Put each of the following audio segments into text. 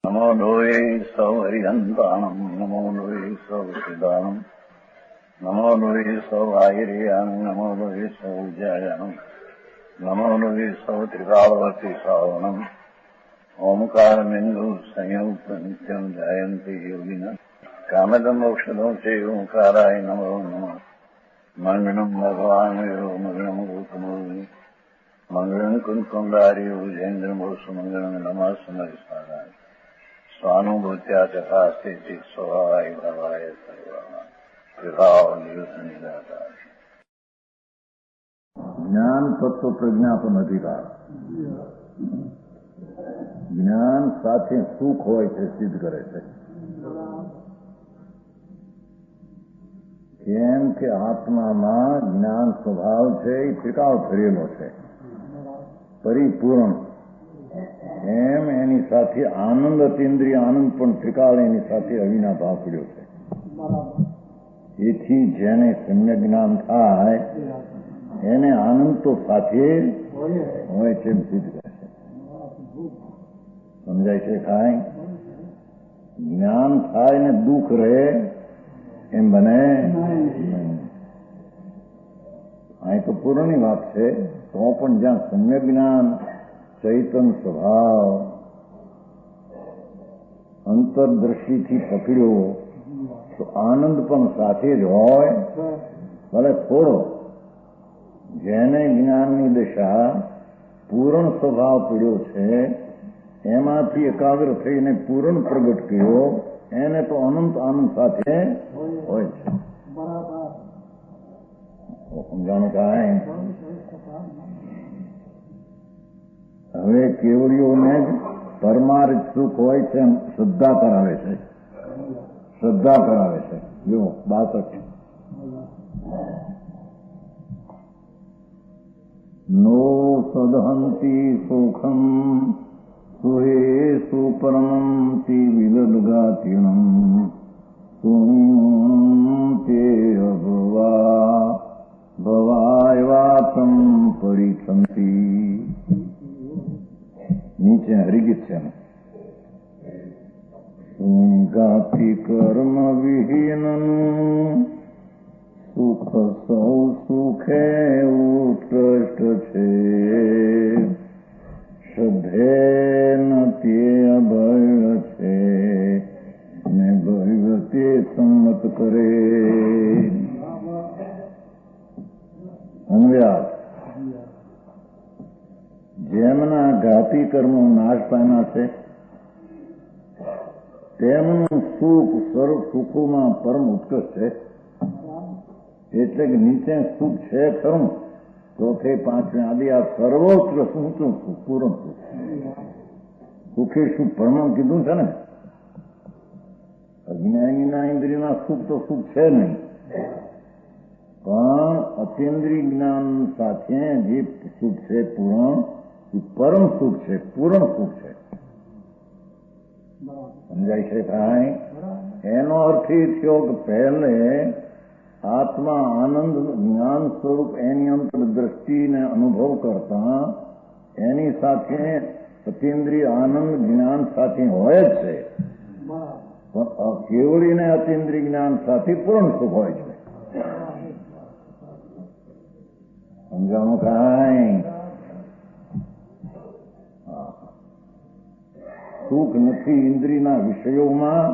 નમો લોહે સૌ હરિહંતાણમ નમો લોહે સૌ સિદાનમ નમો લોહે સૌ આયર્યાણમ નમો લોહે સૌ જયાણમ નમો લોહે સૌ ત્રિકાળવતી સાવણમ ઓમકારમિંદુ સંયુક્ત નિત્યમ જાયંતિ યોગિના કામદમ મોક્ષદો છે ઓંકારાય નમો નમઃ મંગળમ ભગવાન વિરો મંગળમ ગૌતમોની મંગળમ કુંકુંડાર્યો જૈન્દ્રમોષ મંગળમ નમઃ સમરિસારાય સ્વાનુભૂત્યા ચકાસ્તે ચિત સ્વભાવાય ભવાય સર્વા વિભાવ નિયુદ્ધ નિરાકાર. જ્ઞાન તત્વ પ્રજ્ઞાપન અધિકાર. જ્ઞાન સાથે સુખ હોય છે સિદ્ધ કરે છે. કેમ કે આત્મામાં જ્ઞાન સ્વભાવ છે એ ત્રિકાળ ફરેલો છે, પરિપૂર્ણ. એમ એની સાથે આનંદ અતીન્દ્રિય આનંદ પણ ત્રિકાળ એની સાથે અવિનાભાવ પડ્યો છે. એથી જેને સમ્યક જ્ઞાન થાય એને આનંદ તો સાથે હોય છે એમ સિદ્ધ કરે છે. સમજાય છે? કાંઈ જ્ઞાન થાય ને દુઃખ રહે એમ બને અહીં તો પૂર્ણની વાત છે. તો પણ જ્યાં સમ્યક જ્ઞાન ચૈતન સ્વભાવ અંતરદ્રષ્ટિથી પકડ્યો તો આનંદ પણ સાથે જ હોય, ભલે થોડો. જેને જ્ઞાનની દશા પૂર્ણ સ્વભાવ પડ્યો છે એમાંથી એકાગ્ર થઈને પૂર્ણ પ્રગટ કર્યો એને તો અનંત આનંદ સાથે હોય છે. સમજાણું કાંઈ? હવે કેવડીઓને જ પરમાર્થ સુખ હોય છે એમ શ્રદ્ધા કરાવે છે. શ્રદ્ધા કરાવે છે. જો 62 નો સદહંતી સુખમ સુહે સુપરમંતિ વિદદગાતિણમ તે અભવા ભવાયવાતમ પરિસંતિ. નીચે હરિગીત છે. ગાતિ કર્મ વિહીનનું સુખ સૌ સુખે ઉત્કૃષ્ટ છે. શ્રદ્ધે નથી અભય છે ને ભય તે સંમત કરે. અન્વયાર્થ. જેમના ઘાતી કર્મો નાશ પામ્યા છે તેમનું સુખ સર્વ સુખોમાં પરમ ઉત્કૃષ્ટ છે. એટલે કે નીચે સુખ છે ખરું, ચોથે પાંચમે આદિ આ સર્વોત્કૃષ્ટ ઊંચું સુખ, પૂર્ણ સુખ. સુખે સુખ પરમ કીધું છે ને. અજ્ઞાનીના ઇન્દ્રિયના સુખ તો સુખ છે નહીં, પણ અતિન્દ્રિય જ્ઞાન સાથે જે સુખ છે પૂર્ણ, પરમ સુખ છે, પૂર્ણ સુખ છે. સમજાય છે કાંઈ? એનો અર્થ એ થયો કે પહેલે આત્મા આનંદ જ્ઞાન સ્વરૂપ એની અંતર દ્રષ્ટિને અનુભવ કરતા એની સાથે અતિન્દ્રિય આનંદ જ્ઞાન સાથે હોય જ છે, પણ કેવળીને અતિન્દ્રિય જ્ઞાન સાથે પૂર્ણ સુખ હોય છે. સમજાણું કાંઈ? સુખ નથી ઇન્દ્રિયના વિષયોમાં,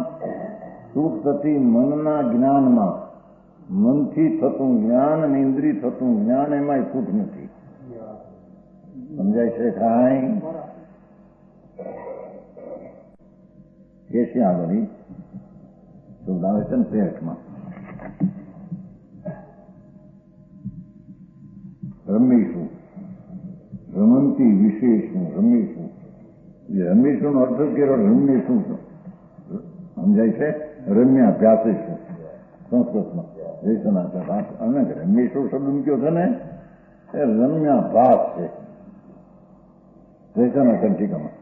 સુખ થતી મનના જ્ઞાનમાં. મનથી થતું જ્ઞાન અને ઇન્દ્રિય થતું જ્ઞાન એમાંય સુખ નથી. સમજાય છે કાંઈ? એ છે આગળ શબ્દ આવે છે ને પેટમાં. રમીશું, રમંતી વિશેષનું રમીશું. રમીશું નો અર્થ કર્યો રમીશું. સમજાય છે? રમ્યા અભ્યાસીશું સંસ્કૃતમાં. અને રમીશું શબ્દ મૂક્યો છે ને એ રમ્યા ભાસ છે. જયસના કંઠિકામાં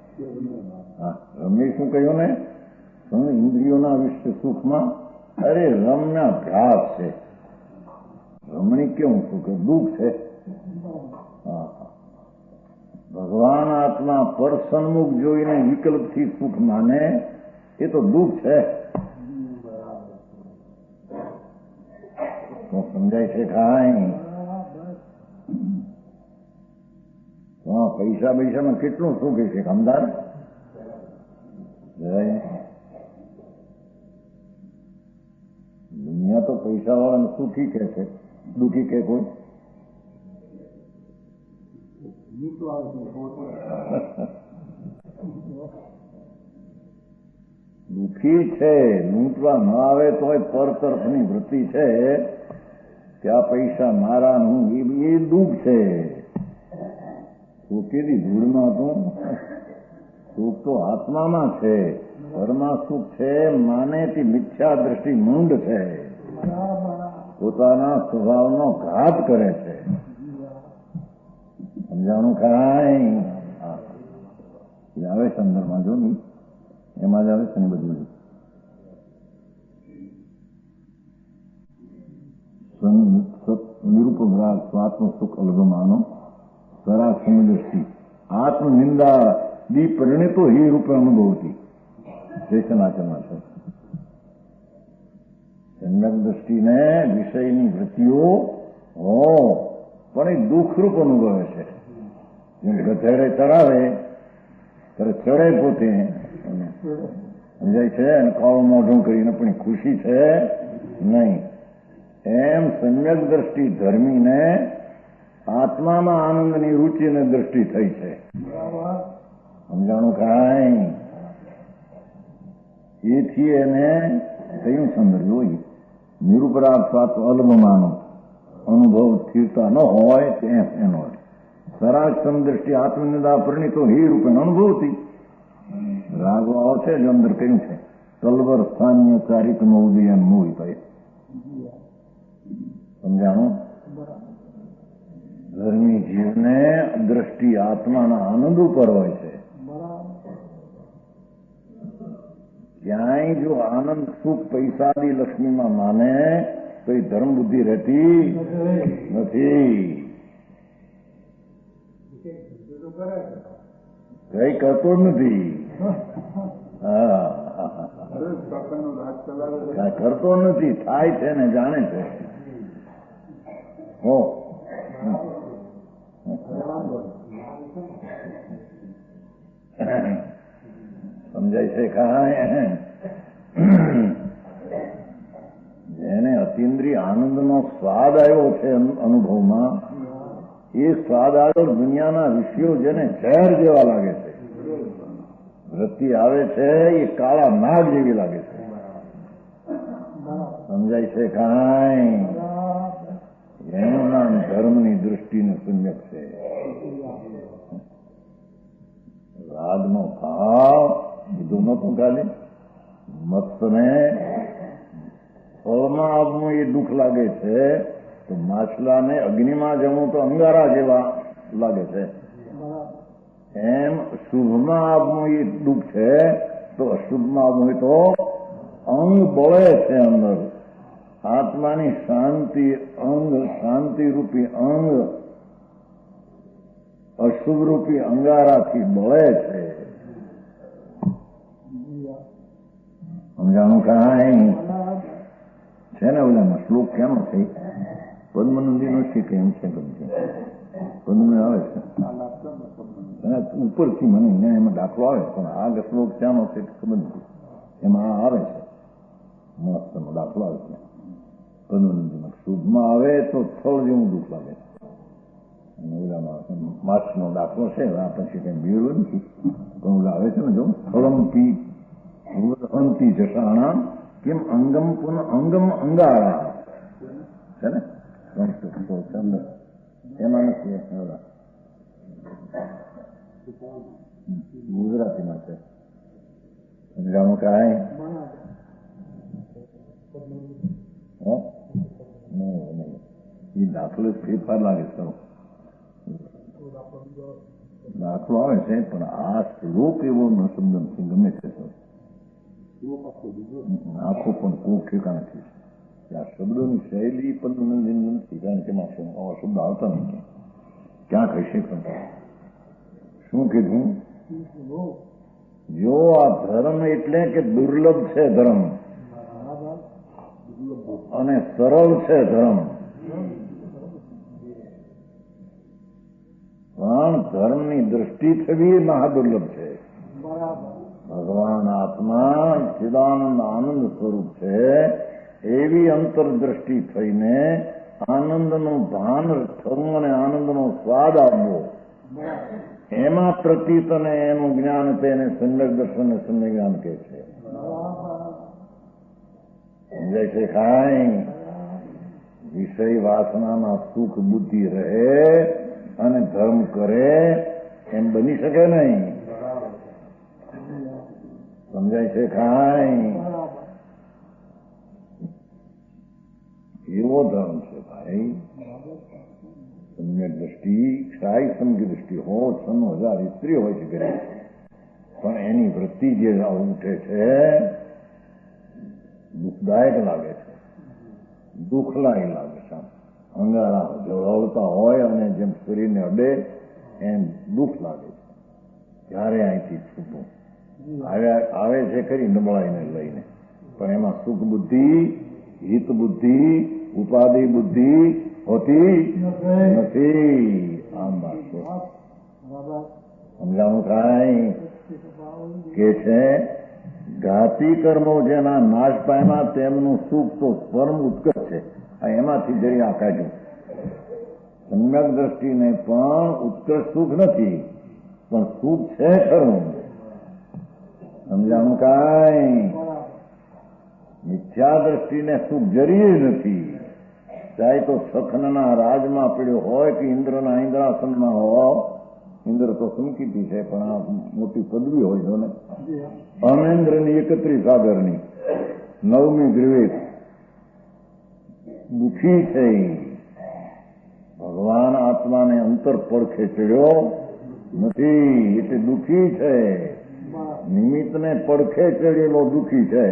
હા રમીશું કહ્યું ને ઇન્દ્રિયોના વિશે સુખમાં. અરે રમ્યા ભ્યાસ છે. રમણી કેવું સુખ? દુઃખ છે. ભગવાન આત્મા પર સન્મુખ જોઈને વિકલ્પથી સુખ માને એ તો દુઃખ છે. તો સમજાય છે કાંઈ? પૈસા પૈસામાં કેટલું સુખ છે સમજાર? દુનિયા તો પૈસા વાળાને સુખી કે છે, દુઃખી કે કોઈ? દુઃખી છે. લૂંટવા ન આવે તો પર તરફની વૃત્તિ છે કે આ પૈસા મારા હું, એ દુઃખ છે. સુખીની ભૂલમાં તો સુખ તો આત્મામાં છે. ઘરમાં સુખ છે માને તે મિથ્યા દ્રષ્ટિ મૂંડ છે, પોતાના સ્વભાવનો ઘાત કરે છે. સમજાણું કાંઈ? આવે છે અંદરમાં, જો નહીં એમાં જ આવે છે ને બધું. નિરૂપમ રાગ સ્વાત્મ સુખ અલગમાનો સરા સમદ્રષ્ટિ આત્મનિંદા દી પરિણિતો હિ રૂપે અનુભવતી દેશનાચરમાં છે. સમ્યક દ્રષ્ટિને વિષયની વૃત્તિઓ પણ એ દુઃખરૂપ અનુભવે છે. જેમ ગધેડે ચડાવે ત્યારે ચડે પોતે સમજાય છે અને કાળું મોઢું કરીને પણ ખુશી છે નહીં. એમ સમ્યક દ્રષ્ટિ ધર્મીને આત્મામાં આનંદની રુચિને દ્રષ્ટિ થઈ છે. સમજાણું કાંઈ? એથી એને કયું સંદર્ભ નિરૂપરાગ સ્વાત્મ અલ્પમાનો અનુભવ સ્થિરતા ન હોય એનો સરાગ સમદ્રષ્ટિ આત્મનિંદા પરિણીતો હિ રૂપે અનુભવતી રાગો આવશે જો અંદર કયું છે કલવર સ્થાન્ય ચારિત ઉદયન મોહિત. સમજાણું? ધર્મી જીવને દ્રષ્ટિ આત્માના આનંદ ઉપર હોય છે. ક્યાંય જો આનંદ સુખ પૈસાની લક્ષ્મીમાં માને તો એ ધર્મ બુદ્ધિ રહેતી નથી. કઈ કરતો જ નથી. કરતો નથી, થાય છે ને જાણે છે. હો સમજાય છે કાંઈ? જેને અતિન્દ્રિય આનંદનો સ્વાદ આવ્યો છે અનુભવમાં, એ સ્વાદ આવ્યો દુનિયાના વિષયો જેને ઝેર જેવા લાગે છે. વૃત્તિ આવે છે એ કાળા નાગ જેવી લાગે છે. સમજાય છે કાંઈ? એનું નામ ધર્મની દૃષ્ટિને સમ્યક છે. રાગનો ભાવ બીજું નતું કાલે મત્સને ફળમાં આવવું એ દુઃખ લાગે છે, તો માછલાને અગ્નિમાં જવું તો અંગારા જેવા લાગે છે. એમ શુભમાં આવવું એ દુઃખ છે, તો અશુભમાં આવવું તો અંગ બળે છે અંદર. આત્માની શાંતિ અંગ, શાંતિરૂપી અંગ અશુભરૂપી અંગારાથી બળે છે. સમજાણું કાંઈ? છે ને ઓલામાં શ્લોક ક્યાંનો છે? પદ્મનંદીનો છે કે એમ છે ગમશે પદ્મને આવે છે ઉપરથી મને અહીંયા એમાં દાખલો આવે, પણ આ શ્લોક ક્યાંનો છે ખબર નથી. એમાં આ આવે છે મહત્વનો દાખલો આવે છે પદ્મનંદીમાં. શુભમાં આવે તો સ્થળ જેવું દુઃખ લાગે. માછનો દાખલો છે, આ પછી કઈ મેળવું નથી, પણ ઓલા આવે છે ને જો ફળમપી અંતિ જટાણા કેમ અંગમ પુનઃ અંગમ અંગારા છે ને ચંદ્ર એમાં નથી. ગુજરાતીમાં છે. સમજાણું કાંઈ? નહીં, એ દાખલો ફેરફાર લાગે છે. દાખલો આવે છે પણ આ શ્લોક એવો ન સમજણ છે. ગમે છે આખો પણ કોઈ ઠેકાણે છે. આ શબ્દોની શૈલી પણ નથી, કારણ કે શબ્દ આવતા નથી. ક્યાં કહેશે પણ શું કીધું? જો આ ધર્મ એટલે કે દુર્લભ છે ધર્મ અને સરળ છે ધર્મ, પણ ધર્મની દ્રષ્ટિ થવી મહાદુર્લભ છે. ભગવાન આત્મા ચિદાનંદ આનંદ સ્વરૂપ છે, એવી અંતરદ્રષ્ટિ થઈને આનંદનું ભાન થવું અને આનંદનો સ્વાદ આવવો, એમાં પ્રતીત અને એનું જ્ઞાન તેને સમ્યક દર્શન સમ્યક જ્ઞાન કહે છે. સમજાય છે? કાંઈ વિષય વાસનામાં સુખ બુદ્ધિ રહે અને ધર્મ કરે એમ બની શકે નહીં. સમજાય છે? કાંઈ એવો ધર્મ છે ભાઈ. સમ્યક દ્રષ્ટિ ક્ષાય સમ્યક દ્રષ્ટિ હો 96,000 સ્ત્રી હોય છે ઘરે, પણ એની વૃત્તિ જે ઉઠે છે દુઃખદાયક લાગે છે, દુઃખલાય લાગે છે. અંગારા જળવતા હોય અને જેમ શરીરને અડે એમ દુઃખ લાગે છે. ત્યારે અહીંથી છૂટું આવે છે ખરી નબળાઈને લઈને, પણ એમાં સુખ બુદ્ધિ, હિત બુદ્ધિ, ઉપાધિ બુદ્ધિ હોતી નથી. આમ વાત છે. સમજાણું? કાંઈ કે છે ઘાતી કર્મો જેના નાશ પામ્યા તેમનું સુખ તો પરમ ઉત્કર્ષ છે. એમાંથી જરી આ કાઢ્યું. સમ્યક દ્રષ્ટિને પણ ઉત્કર્ષ સુખ નથી, પણ સુખ છે ખરું. સમજાણું? કાંઈ મિથ્યા દ્રષ્ટિને સુખ જરી નથી. ચાહે તો સખનના રાજમાં પડ્યો હોય કે ઇન્દ્રના ઇન્દ્રાસનમાં હોય. ઇન્દ્ર તો સંકીર્તિ છે, પણ આ મોટી પદવી હોય છે ને. અમેન્દ્રની 31 સાગરની 9મી ગ્રીવેટ દુઃખી છે. ભગવાન આત્માને અંતર પડખે ચડ્યો નથી એટલે દુઃખી છે. નિમિત્તને પડખે ચડેલો દુઃખી છે.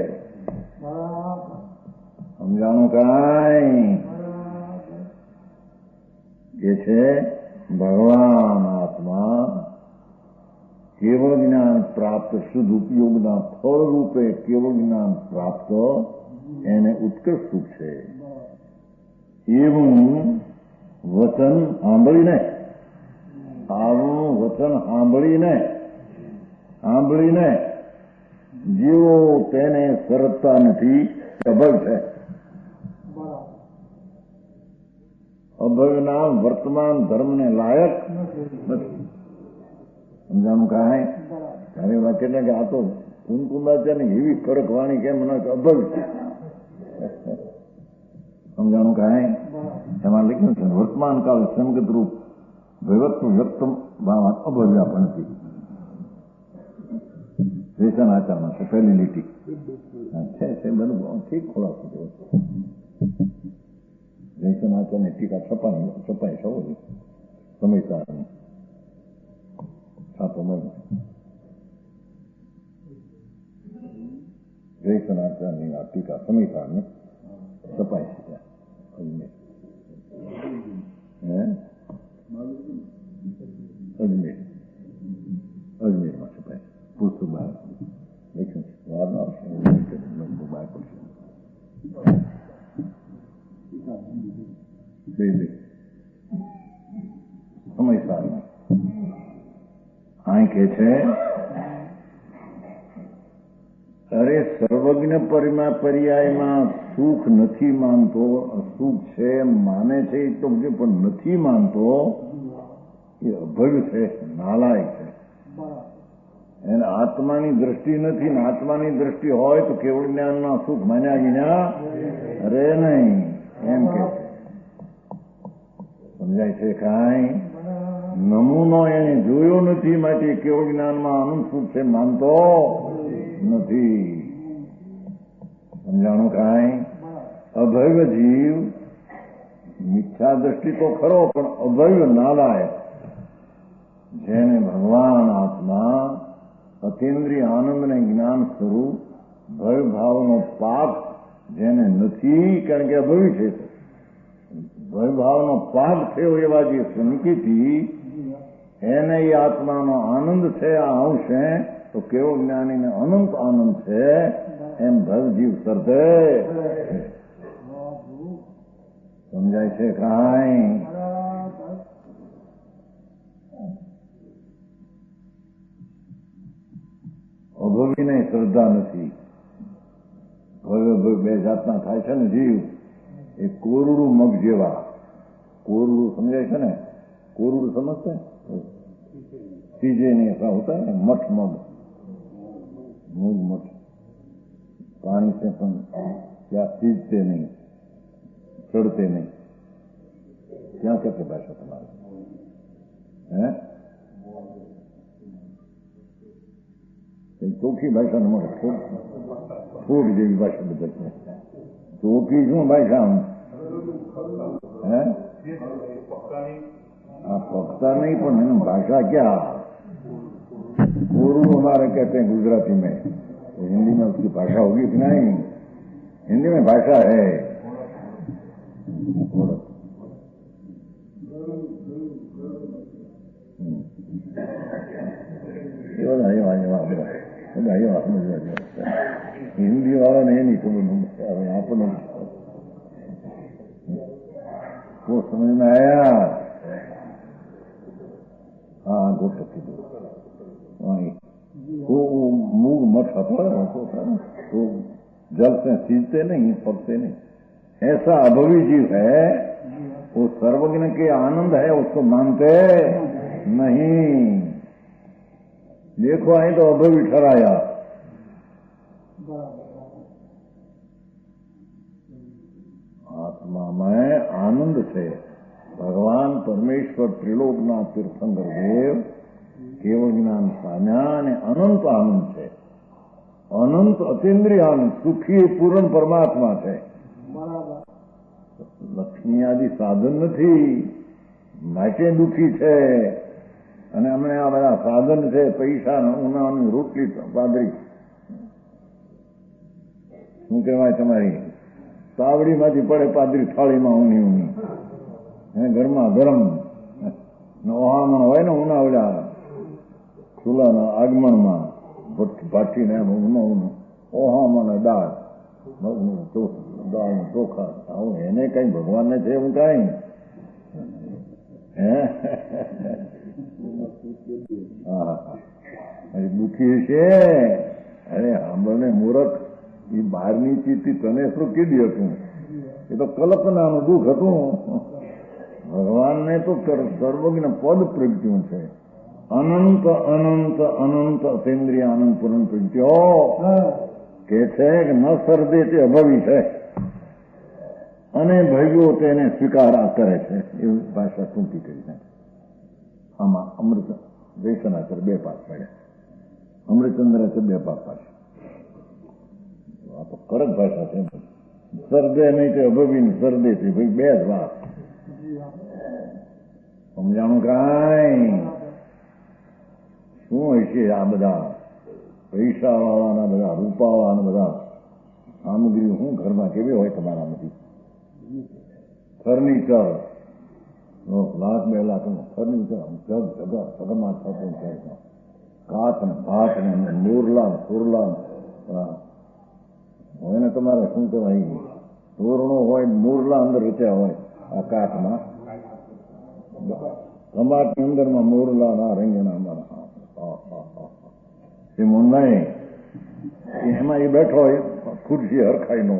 સમજાણું? કાંઈ કે છે ભગવાન આત્મા કેવળ જ્ઞાન પ્રાપ્ત શુદ્ધ ઉપયોગના ફળ રૂપે કેવળ જ્ઞાન પ્રાપ્ત એને ઉત્કર્ષ સુખ છે. એવું વચન સાંભળીને, આવું વચન સાંભળીને જેવો તેને સરળતા નથી, અભય છે. અભયના વર્તમાન ધર્મને લાયક નથી. સમજાણું? કાંઈ તારી વાત એટલે કે આ તો કુંકુંદાચાર્યની એવી કડક વાણી કેમ મને અભય છે. સમજાણું? કાંઈ એમાં લખ્યું છે વર્તમાન કાળ સંગત રૂપ વૈવત્વ વ્યક્ત અભવ્યા પણ નથી. વેસન આચારમાં છે પહેલી લીટી છે બધું ઠીક ખોલાસો થયો. વેસન આચારની ટીકા છપાઈ સૌ સમયસારની છાપો મળી. વેસન આચારની આ ટીકા સમયસારની છપાઈ છે ત્યાં અજમેરમાં છપાય. પુસ્તક બહાર લખ્યું છે. વાર ના આવશે બહાર પડશે. સમયસારમાં અહીં કે છે અરે સર્વજ્ઞ પર્યાયમાં સુખ નથી માનતો, સુખ છે માને છે એ તો પણ નથી માનતો એ અભય છે, નાલાયક છે. એને આત્માની દ્રષ્ટિ નથી ને આત્માની દ્રષ્ટિ હોય તો કેવળ જ્ઞાનના સુખ માન્યા વિના રે નહીં એમ કે છે. સમજાય છે? કાંઈ નમૂનો એને જોયો નથી માટે કેવળ જ્ઞાનમાં આનંદ સુખ છે માનતો નથી. સમજાણું? કાંઈ અભય જીવ મિથ્યા દ્રષ્ટિ તો ખરો પણ અભય નાલાયક, જેને ભગવાન આત્મા અતિન્દ્રિય આનંદ ને જ્ઞાન સ્વરૂપ ભય ભાવનો પાપ જેને નથી, કારણ કે અભય છે, ભય ભાવનો પાપ થયો એવા જે સંકેતી એને એ આત્માનો આનંદ છે, આ અંશ છે, તો કેવો જ્ઞાનીને અનંત આનંદ છે, એમ ભવજીવ સર્જે. સમજાય છે કાંઈ? અભવીને શ્રદ્ધા નથી. બે જાતના થાય છે ને જીવ, એ કોરડું મગ જેવા. कोरडू समझाए थे ना, कोरडू समझते हैं? चीजें नहीं ऐसा होता है, मठ मग, मूग मठ, पानी से अपन क्या सीजते नहीं, चढ़ते नहीं, क्या कहते भाषा तुम्हारे हैं? ચોખ્ખી ભાષા ન મળે, ફૂટ જેવી ભાષા બધા ચોખ્ખી શું ભાષા હે? हाँ पकता नहीं, पर मैंने भाषा क्या कोरू हमारे कहते हैं गुजराती में, तो हिंदी में उसकी भाषा होगी कि नहीं? हिंदी में भाषा है. हिंदी वाला नहीं खबर आपने वो समझ में आया? हाँ गोटक की वहीं वो मूग मठ होता है तो जल से सींचते नहीं, पकते नहीं. ऐसा अभवी जीव है, वो सर्वज्ञ के आनंद है, उसको मानते नहीं. देखो आई तो अभवी ठहराया. आत्मा में आनंद છે. ભગવાન પરમેશ્વર ત્રિલોકના તીર્થંકર દેવ કેવળ જ્ઞાન પામ્યા અને અનંત આનંદ છે, અનંત અતિન્દ્રિય આનંદ, સુખી પૂર્ણ પરમાત્મા છે. લક્ષ્મી આદિ સાધન નથી, માટે દુઃખી છે. અને અમને આ બધા સાધન છે, પૈસા, ઉનાની રોટલી, પાદરી શું કહેવાય તમારી તાવડીમાંથી પડે પાદરી થાળીમાં ઊની ઊની, ઘરમાં ગરમ ઓહામણ હોય ને ઉનાવડા ચૂલાના આગમનમાં ભાટીને ઊનું ઓહામણ દાળ દાળનું ચોખા, આવું એને કઈ ભગવાનને છે એવું કઈ દુઃખી છે. અરે સાંભળને મૂરખ, એ બહારની ચીજથી તને શું કીધી હતું? એ તો કલ્પનાનું દુઃખ હતું. ભગવાનને તો સર્વજ્ઞ પદ પ્રગટ્યું છે. અનંત અનંત અનંત અતિન્દ્રિય આનંદ પૂર્ણ પ્રગટ્યો કે છે કે ન સર્દે તે અભવી છે અને ભવ્યો તેને સ્વીકાર કરે છે. એવી ભાષા ટૂંકી કરી છે. આમાં અમૃત દેશનાચર બે પાક પડ્યા, અમૃતચંદ્રાચર બે પાક પાડે. આ તો કડક ભાષા છે. સર્દે નહીં તે અભવી, સર્દે થી ભાઈ બે જ વાત. સમજાણું કાંઈ? શું હોય છે આ બધા પૈસા વાળાના, બધા રૂપાવાળાના બધા સામગ્રી શું ઘરમાં કેવી હોય તમારા બધી? ફર્નિચર લાખ 2 લાખનું ફર્નિચર જગમાં થતું છે. કાચ ને ભાત ને મોરલા સુરલા હોય ને તમારે શું કહેવાય, તોરણો હોય, મોરલા અંદર રચ્યા હોય આ કાચમાં, કમાટની અંદરમાં મોરલા ના રંગના અમારા એમ નહીં. એમાં એ બેઠો હોય ખુરશી હરખાઈ નો,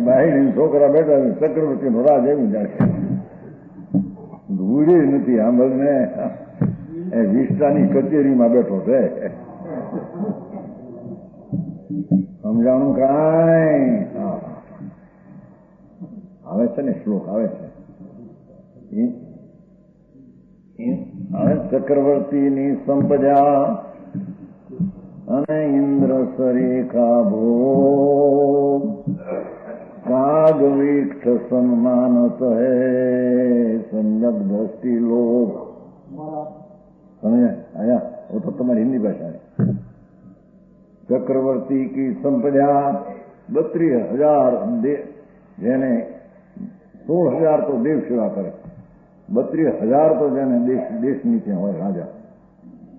બાઈ છોકરા બેઠા ચક્રવર્તી નો રાજ એવી જાય, ધૂળી નથી. સાંભળને એ વિસ્તારની કચેરીમાં બેઠો છે. સમજાણું કાંઈ? આવે છે ને શ્લોક આવે છે. હવે ચક્રવર્તીની સંપદા અને ઇન્દ્ર સરેખા ભોગ કાગ વિક્ષ સન્માનત હે સંયક દ્રષ્ટિ લોક. સમજે આયા? वो तो तुम्हारी हिंदी भाषा है. चक्रवर्ती की संपदा 32,000 જેને 16,000 તો દેવ સેવા કરે, 32,000 તો જેને દેશ નીચે હોય રાજા,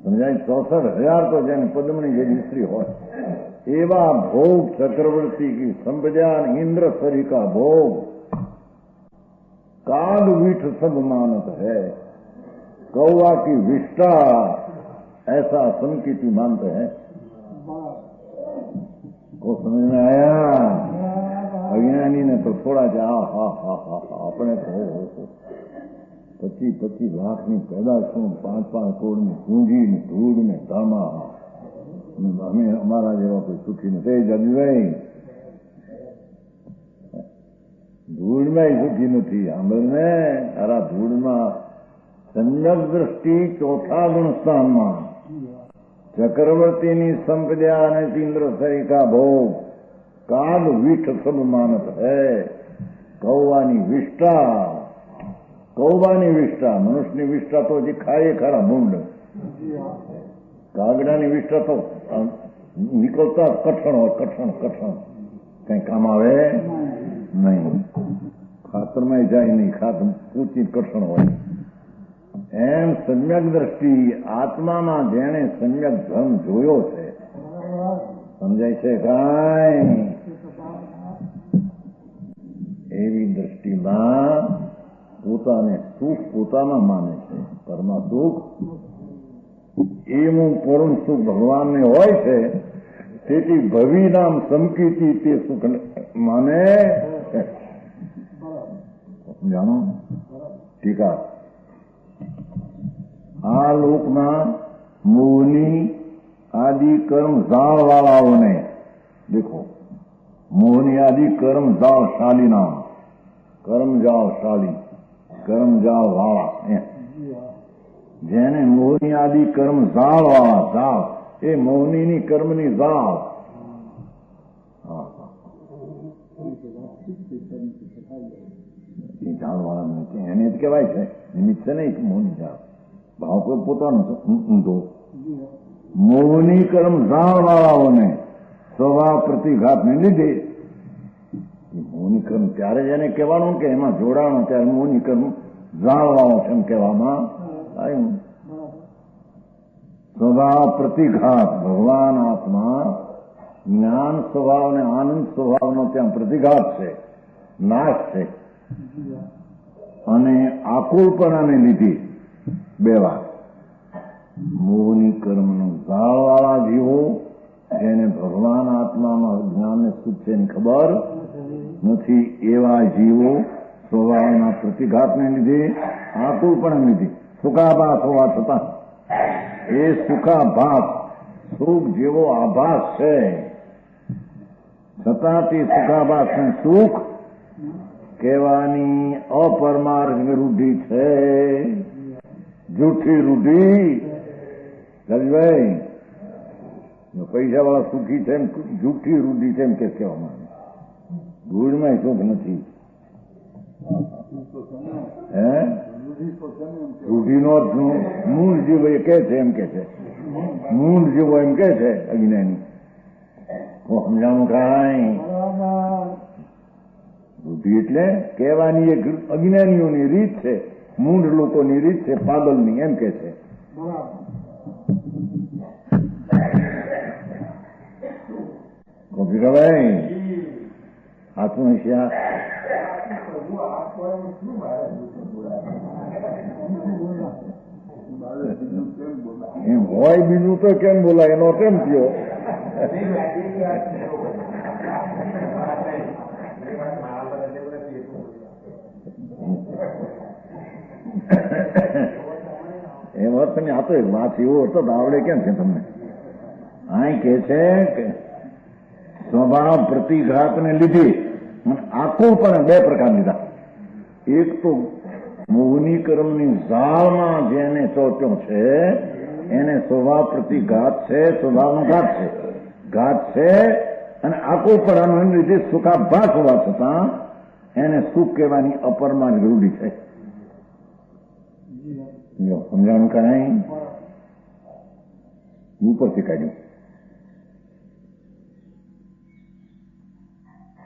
સમજાય, 64,000 તો જેને પદ્મની જેવી સ્ત્રી હોય, એવા ભોગ ચક્રवर्ती की संपदा इंद्र सरी का भोग काल वीठ सब मानत है, कौवा की विष्टा ऐसा संकीर्ति मानते हैं। को समझ में आया? अज्ञानी ने तो थोड़ा जा हा अपने तो 25 लाख ની પેદાશો, 5 કરોડ ની પૂંજી ને ધૂળ ને ધામા, અમે અમારા જેવા કોઈ સુખી નથી જગભાઈ, ધૂળમાં સુખી નથી। આંબળને તારા ધૂળમાં સમ્યક દ્રષ્ટિ ચોથા ગુણસ્થાનમાં ચક્રવર્તીની સંપદા અને ઇન્દ્ર સરિકા ભોગ કાલ વીઠ સબ માનત હૈ, કૌવાની વિષ્ટા, મનુષ્યની વિષ્ટા તો હજી ખાય ખરા મૂંડ, કાગડાની વિષ્ટા તો નીકળતા કઠણ હોય, કઠણ કઈ કામ આવે નહીં, ખાતરમાં જાય નહીં, ખાતર ઊંચી કઠણ હોય। એમ સમ્યક દ્રષ્ટિ આત્મામાં જેણે સમ્યક ધર્મ જોયો છે, સમજાય છે કાંઈ? એવી દ્રષ્ટિમાં પોતાને સુખ પોતામાં માને છે, પરમા સુખ એવું પૂર્ણ સુખ ભગવાનને હોય છે, તેથી ભવિ નામ સંકીર્તિ તે સુખ માને। જાણો ટીકા, આ લોકમાં મોહની આદિ કર્મ ઝાળ વાળાઓને દેખો, મોહની આદિ કર્મ ઝાળશાલી નામ, કર્મજાળ વાળા, જેને મોહની આદિ કર્મ ઝાળ વાળા, ઝાળ એ મોહની કર્મની ઝાળ, ઝાળ વાળા એને જ કહેવાય છે, નિમિત્ત છે નહીં મોહની ઝાળ, ભાવ કોઈ પોતાનો ઊંધો, મોહની કર્મ ઝાળ વાળાઓને સ્વભાવ પ્રતિઘાતને લીધે, મોહની કર્મ ત્યારે જ એને કહેવાનું કે એમાં જોડાણું, ત્યારે મોહની કર્મ ઝાળ વાળો એમ કહેવામાં આવ્યું। સ્વભાવ પ્રતિઘાત, ભગવાન આત્મા જ્ઞાન સ્વભાવ અને આનંદ સ્વભાવનો ત્યાં પ્રતિઘાત છે, નાશ છે, અને આકુલપણાને લીધે બે વાત, મોહની કર્મનું ઝાળવાળા જીવો જેને ભગવાન આત્મામાં જ્ઞાનને સુખ છે એની ખબર નથી, એવા જીવો સ્વભાવના પ્રતિઘાતને લીધે, આકુલપણાને લીધે સુખાભાસ હોવા છતાં એ સુખાભાસ સુખ જેવો આભાસ છે, છતાં તે સુખાભાસને સુખ કહેવાની અપરમાર્ગ રૂઢિ છે, જૂઠી રૂઢિ। રાજભાઈ, પૈસા વાળા સુખી છે એમ જૂઠી રૂઢિ છે એમ કે કહેવામાં આવે, ધૂળમાં સુખ નથી। હે રૂઢિનો મૂળ જીવો એ કે છે, એમ કે છે, મૂળ જીવો એમ કે છે અજ્ઞાની, સમજાણું કાંઈ? બુદ્ધિ એટલે કહેવાની એક અજ્ઞાનીઓની રીત છે, મૂળ લોકોની રીત છે, પાગલની, એમ કે છે। ભાઈ આત્મહત્યા એમ હોય, બીજું તો કેમ બોલાય, એનો કેમ થયો? એ વાત તમે આ તો એક વાત એવો હતો તો આવડે કેમ છે તમને? અહીં કે છે કે સ્વભાવ પ્રતિઘાતને લીધે આકુલ પણ બે પ્રકાર લીધા, એક તો મોહની કર્મની ઝાળમાં જેને ચોટ્યો છે એને સ્વભાવ પ્રતિઘાત છે, સ્વભાવનો ઘાત છે, અને આકુલપણાને લીધે સુખાભાસ હોવા છતાં એને સુખ કહેવાની અપરમાં જરૂરી છે। સમજાણું કાંઈ? ઉપરથી કાઢ્યું।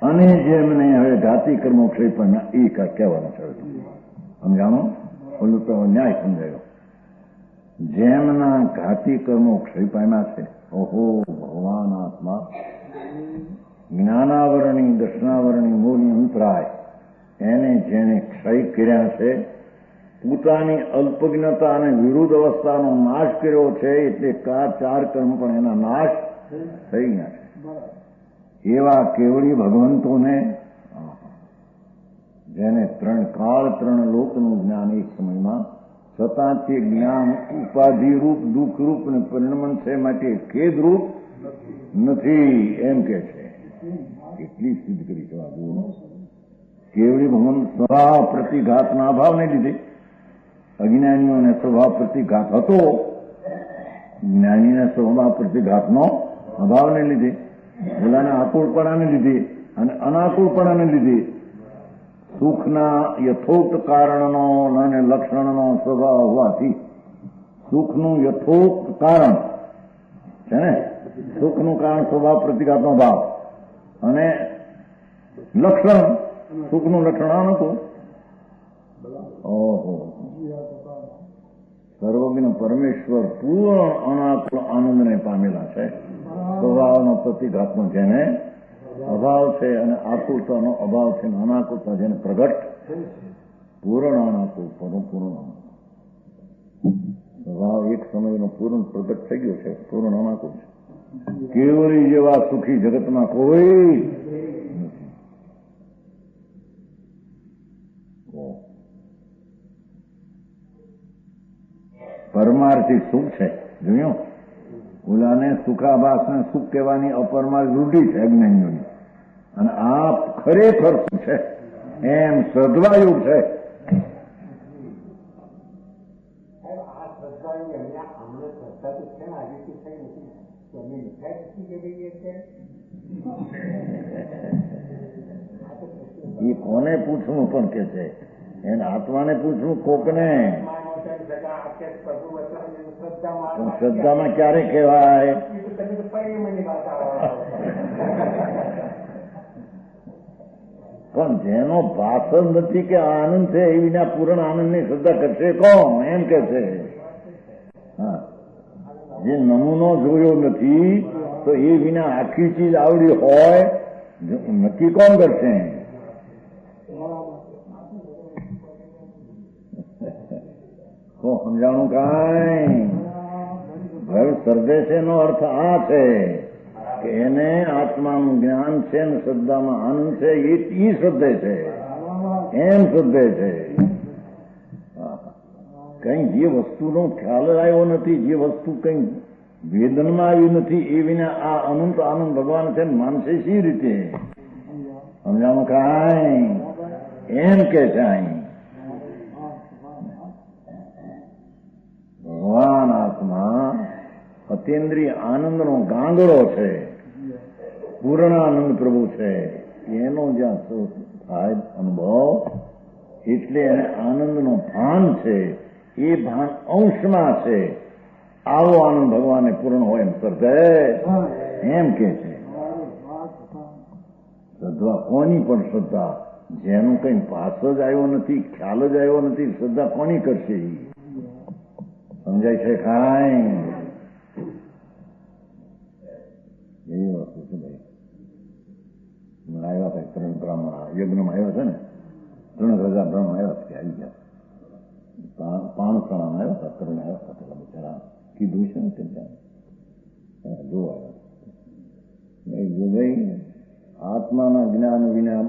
અને જેમને હવે જાતિ કર્મો ક્ષય પણ એ કહેવાનું છે, સમજાણું? ઓલું તો ન્યાય સમજાયો. જેમના ઘાતી કર્મો ક્ષય પામ્યા છે, ઓહો ભગવાન આત્મા જ્ઞાનાવરણી દર્શનાવરણી મૂળની અંતરાય એને જેને ક્ષય કર્યા છે, પોતાની અલ્પજ્ઞતા અને વિરુદ્ધ અવસ્થાનો નાશ કર્યો છે, એટલે ચાર કર્મ પણ એના નાશ થઈ ગયા છે. એવા કેવળી ભગવંતોને જેને ત્રણ કાળ ત્રણ લોકનું જ્ઞાન એક સમયમાં, છતાં તે જ્ઞાન ઉપાધિરૂપ દુઃખરૂપ અને પરિણમન છે, માટે ખેદરૂપ નથી એમ કે છે. એટલી સિદ્ધ કરી છે કેવળી ભગવાન સ્વભાવ પ્રતિઘાતના અભાવને લીધે. અજ્ઞાનીઓને સ્વભાવ પ્રતિઘાત હતો, જ્ઞાનીને સ્વભાવ પ્રતિઘાતનો અભાવને લીધે, ઓલાના આકુળપણાને લીધે અને અનાકુળપણાને લીધે સુખના યથોક્ત કારણનો અને લક્ષણનો સ્વભાવ હોવાથી સુખનું યથોક્ત કારણ છે ને, સુખનું કારણ સ્વભાવ પ્રતિઘાતનો ભાવ અને લક્ષણ સુખનું લક્ષણ આ નતું. ઓહો, સર્વજ્ઞ પરમેશ્વર પૂર્ણ અનાકુળ આનંદને પામેલા છે. સ્વભાવનો પ્રતિઘાતનો જેને અભાવ છે અને આકુળતાનો અભાવ છે, અનાકુળતા જેને પ્રગટ, પૂર્ણ અનાકુળ પૂર્ણ સ્વભાવ એક સમયનો પૂર્ણ પ્રગટ થઈ ગયો છે, પૂર્ણ અનાકુળ છે. કેવળી જેવા સુખી જગતમાં કોઈ પરમાર્થી સુખ છે. જોયું, ઓલાને સુખાભાસને સુખ કહેવાની અપરમાર્થ રૂઢી છે અજ્ઞાનીઓની, અને આ ખરેખર સુખ છે એમ શ્રદ્ધાયુગ છે. એ કોને પૂછવું પણ કે છે, એને આત્માને પૂછવું કોકને. શ્રદ્ધામાં ક્યારે કહેવાય? પણ જેનો ભાષ નથી કે આનંદ છે એ વિના પૂર્ણ આનંદની શ્રદ્ધા કરશે કોણ એમ કે છે. હા, જે નમૂનો જોયો નથી તો એ વિના આખી ચીજ આવડી હોય નક્કી કોણ કરશે? સમજાણું કાંઈ? ભય સર્જે છે એનો અર્થ આ છે કે એને આત્માનું જ્ઞાન છે ને શ્રદ્ધામાં આનંદ છે, એ શ્રદ્ધે છે એમ શ્રદ્ધે છે. કઈ જે વસ્તુનો ખ્યાલ આવ્યો નથી, જે વસ્તુ કઈ વેદનમાં આવી નથી, એ વિના આ અનંત આનંદ ભગવાન છે ને માનશે શી રીતે? સમજાણું કાંઈ? એમ કે છે અહીં ભગવાન આત્મા અતિન્દ્રિય આનંદનો ગાંગડો છે, પૂર્ણાનંદ પ્રભુ છે. એનો જ્યાં થાય અનુભવ એટલે એને આનંદનો ભાન છે, એ ભાન અંશમાં છે. આવો આનંદ ભગવાને પૂર્ણ હોય એમ સર્જે એમ કે છે. શ્રદ્ધા કોની પણ શ્રદ્ધા જેનું કઈ પાસ જ આવ્યો નથી, ખ્યાલ જ આવ્યો નથી, શ્રદ્ધા કોની કરશે? સમજાય છે કાંઈ? એવી વસ્તુ છે ભાઈ. આવ્યા હતા 3 બ્રાહ્મણ યજ્ઞમાં આવ્યા છે ને, 3000 બ્રાહ્મણ આવ્યા છે, આવી ગયા. પાણસણામાં આવ્યા હતા, કરીને આવ્યા હતા. પેલા બિચારા કીધું છે ને ત્યાં જો આવ્યા જો ભાઈ આત્માના જ્ઞાન વિના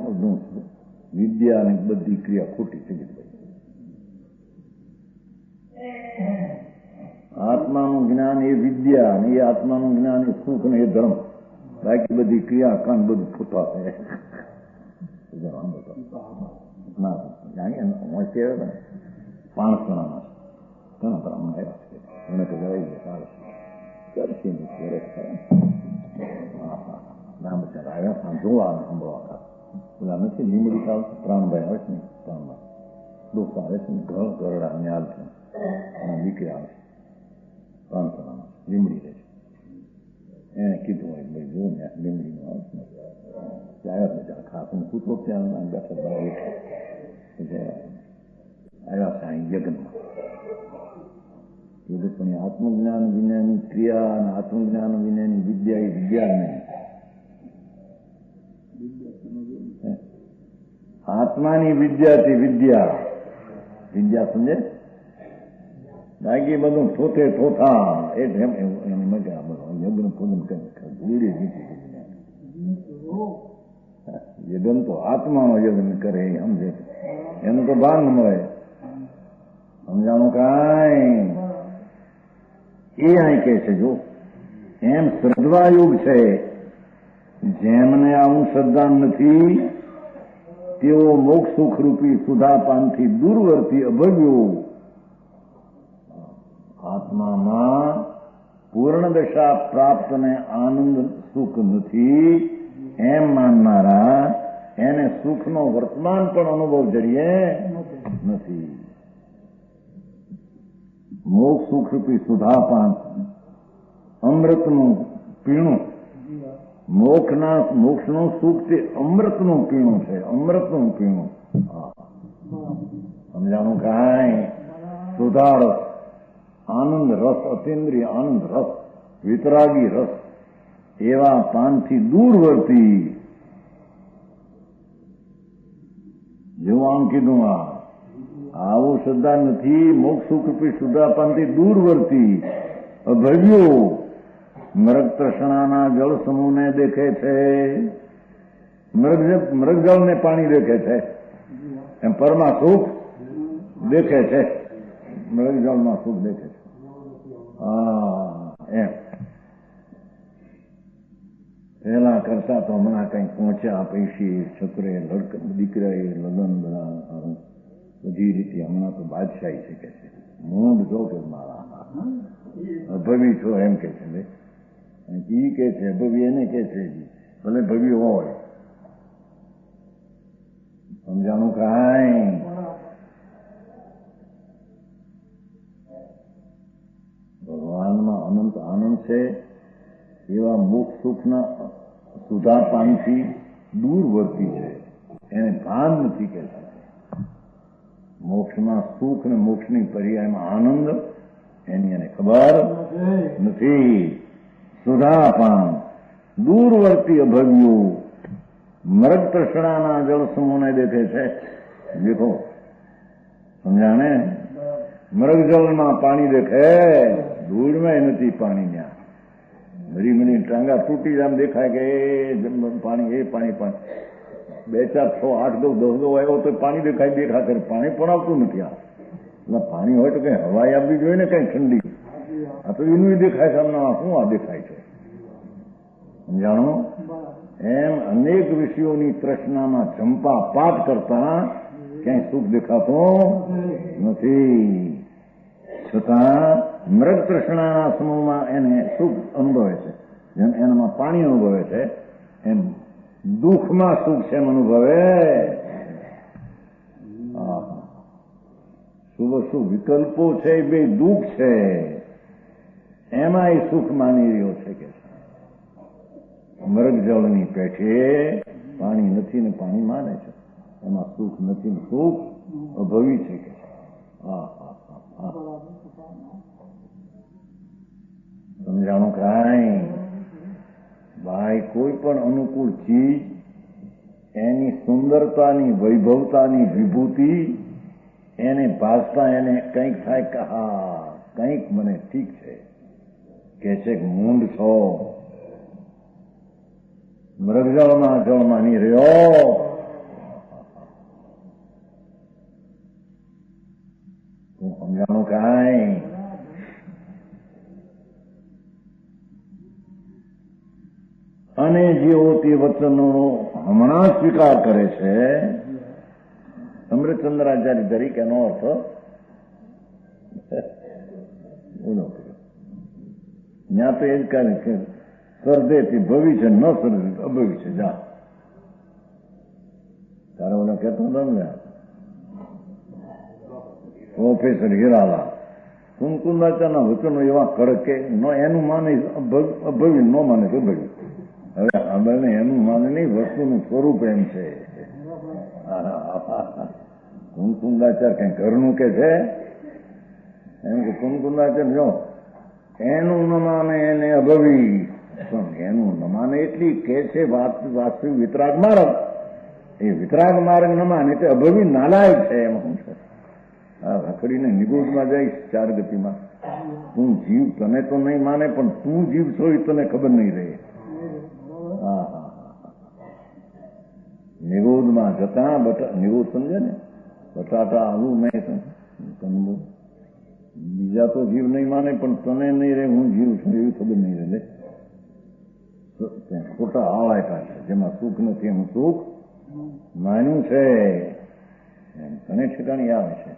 વિદ્યા અને બધી ક્રિયા ખોટી થઈ ગઈ. આત્માનું જ્ઞાન એ વિદ્યા અને એ આત્માનું જ્ઞાન એ સુખ ને એ ધર્મ, બાકી બધી ક્રિયા કાંડ બધું ફૂટા છે. પાણસણામાં ઘણા બ્રાહ્મણ આવ્યા છે, એને તો જવાઈ ગયા કરશે ના બચારા આવ્યા જોવા સાંભળવા. પેલા નથી લીમડી ખાવ પ્રાણભાઈ આવે છે ને, પ્રાણભાઈ દોસ્ત આવે છે ને, ઘરડા ન્યાલ છે અને દીકરી આવે છે પ્રાણસણામાં, લીમડી રહે છે. એને કીધું હોય ભાઈ જો ને લીમડીનું આવે છે ને, આવ્યા બચારા ખાસ હું કૂતરો ત્યાં બેઠા એટલે આવ્યા છે અહીં જગતમાં. એ પણ આત્મજ્ઞાન વિનાની ક્રિયા અને આત્મજ્ઞાન વિનાની વિદ્યા એ વિદ્યા નહીં. આત્માની વિદ્યાથી વિદ્યા. વિદ્યા સમજે? બાકી બધું થોથે થોથા એ એની મજા બધું યજ્ઞ પૂજન કરી યજ્ઞ તો આત્માનો યજ્ઞ કરે એ સમજે, એનું તો ભાન મળે. સમજાણું કાંઈ એ અહીં કે છે. જો એમ શ્રદ્ધાયુગ છે, જેમને આવું શ્રદ્ધા નથી તેઓ મોક્ષ સુખરૂપી સુધાપાનથી દૂરવર્તી અભવ્યો આત્મામાં પૂર્ણ દશા પ્રાપ્ત ને આનંદ સુખ નથી એમ માનનારા એને સુખનો વર્તમાન પણ અનુભવ જરીએ નથી. મોક્ષ સુખરૂપી સુધાપાન અમૃતનું પીણું. મોક્ષનું સુખ તે અમૃતનું પીણું છે, અમૃતનું પીણું. સમજાણું કાંઈ? સુધારસ, આનંદ રસ, અતિન્દ્રિય આનંદ રસ, વિતરાગી રસ એવા પાનથી દૂરવર્તી. જેવું આમ કીધું, આવું શ્રદ્ધા નથી. મોક્ષ સુખરૂપી સુધાપાનથી દૂરવર્તી અભવ્યો મૃગ તૃષ્ણાના જળ સમૂહને દેખે છે. મૃગજળને પાણી દેખે છે, એમ પરમાં સુખ દેખે છે. મૃગજળમાં સુખ દેખે છે. એમ પહેલા કરતા તો હમણાં કંઈક પહોંચ્યા પૈસી છોકરે દીકરા લગ્ન બધા બધી રીતે હમણાં તો બાદશાહી છે કે છે. મૂંડ જો કે મારા અભવી છો એમ કે છે. ઈ કે છે ભવી એને કે છે ભલે ભવી હોય. સમજાણું કાંઈ? ભગવાનમાં અનંત આનંદ છે એવા મોક્ષ સુખના સુધાપાનથી દૂરવર્તી છે, એને ભાન નથી કે છે. મોક્ષમાં સુખ ને મોક્ષની પર્યાયમાં આનંદ એની એને ખબર નથી. સુધાપાન દૂરવર્તી અભવ્યું મૃગ તૃષ્ણાના જળ સમૂહને દેખે છે. દેખો, સમજાણે? મૃગજળમાં પાણી દેખે, ધૂળમાં નથી પાણી. ત્યાં મરી મરી ટાંગા તૂટી આમ દેખાય કે પાણી એ પાણી. 2, 4, 6, 8, 10 આવ્યો તો પાણી દેખા કરે. પાણી પણ આવતું નથી. એટલે પાણી હોય તો કઈ હવાઈ આપવી જોઈએ ને, કઈ ઠંડી. આ તો એનું દેખાય છે. હમણાં શું આ દેખાય છે? સમજાણો? એમ અનેક વિષયોની તૃષ્ણામાં જંપા પાપ કરતા ક્યાંય સુખ દેખાતો નથી. છતાં મૃગ તૃષ્ણાના સમૂહમાં એને સુખ અનુભવે છે. જેમ એનામાં પાણી અનુભવે છે એમ દુઃખમાં સુખ છે એમ અનુભવે. શુભ વિકલ્પો છે, બે દુઃખ છે, એમાં એ સુખ માની રહ્યો છે કે મૃગજળની પેઠે પાણી નથી ને પાણી માને છે, એમાં સુખ નથી ને સુખ અભવી છે કે સમજાણું કાંઈ? ભાઈ કોઈ પણ અનુકૂળ ચીજ એની સુંદરતાની વૈભવતાની વિભૂતિ એને ભાસતા એને કંઈક થાય કે હા કંઈક મને ઠીક છે કે છે. મૂંડ છો, મૃગજળમાં જળ માની રહ્યો. તું સમજાણું કાંઈ? અને જેઓ તે વચનો હમણાં સ્વીકાર કરે છે, અમૃતચંદ્રાચાર્ય તરીકેનો અર્થ બોલો. ત્યાં તો એ જ કહે છે સરદે તે ભવિ છે, ન સરદે અભવિ છે. જા તારે ઓલા કહેતો હતો ને પ્રોફેસર હિરાલા, કુમકુંદાચારના વચનો એવા કડક કે એનું માને અભવી, ન માને તો અભવી. હવે આપણને એનું માને નહીં, વસ્તુનું સ્વરૂપ એમ છે. કુંકુંદાચાર કઈ ઘરનું કે છે એમ કે કુંકુંદાચાર જો એનું ન માને એને અભવી, પણ એનું ન માને એટલી કે છે વાસ્તવિક વિતરાગ માર્ગ, એ વિતરાગ માર્ગ ન માને તે અભવી નાલાયક છે. એમ શું છે? આ રખડીને નિગૂઢમાં જઈશ 4 ગતિમાં. તું જીવ તને તો નહીં માને, પણ તું જીવ છો એ તને ખબર નહીં રહે. હા હા નિગૂઢમાં જતા નિગૂઢ સમજે ને, બટાટા આલુ નહીં કંદમૂળ, બીજા તો જીવ નહીં માને પણ તને નહીં રહે હું જીવ છું એવી ખબર નહીં રહે. ખોટા આળાયકા છે જેમાં સુખ નથી એનું સુખ માન્યું છે એમ તને ઠેકાણી આવે છે.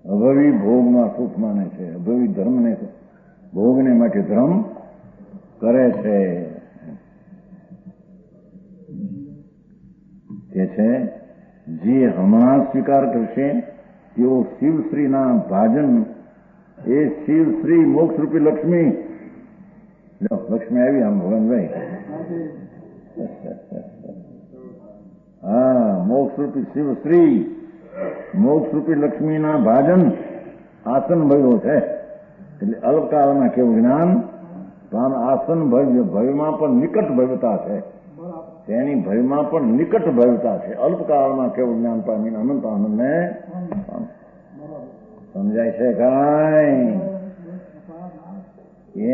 અભવી ભોગમાં સુખ માને છે, અભવી ધર્મને ભોગને માટે ધર્મ કરે છે. કે છે જે હમણાં સ્વીકાર કરશે તેઓ શિવશ્રીના ભાજન, એ શિવશ્રી મોક્ષરૂપી લક્ષ્મી, લક્ષ્મી આવી આમ ભગવાનભાઈ, હા મોક્ષરૂપી શિવશ્રી મોક્ષરૂપી લક્ષ્મીના ભાજન આસન ભવ્યો છે. એટલે અલ્પકાળમાં કેવું જ્ઞાન પણ આસન ભવ્ય, ભયમાં પણ નિકટ ભવ્યતા છે, તેની ભયમાં પણ નિકટ ભવ્યતા છે. અલ્પકાળમાં કેવું જ્ઞાન પામીને અનંત આનંદને સમજાય છે કાંઈ?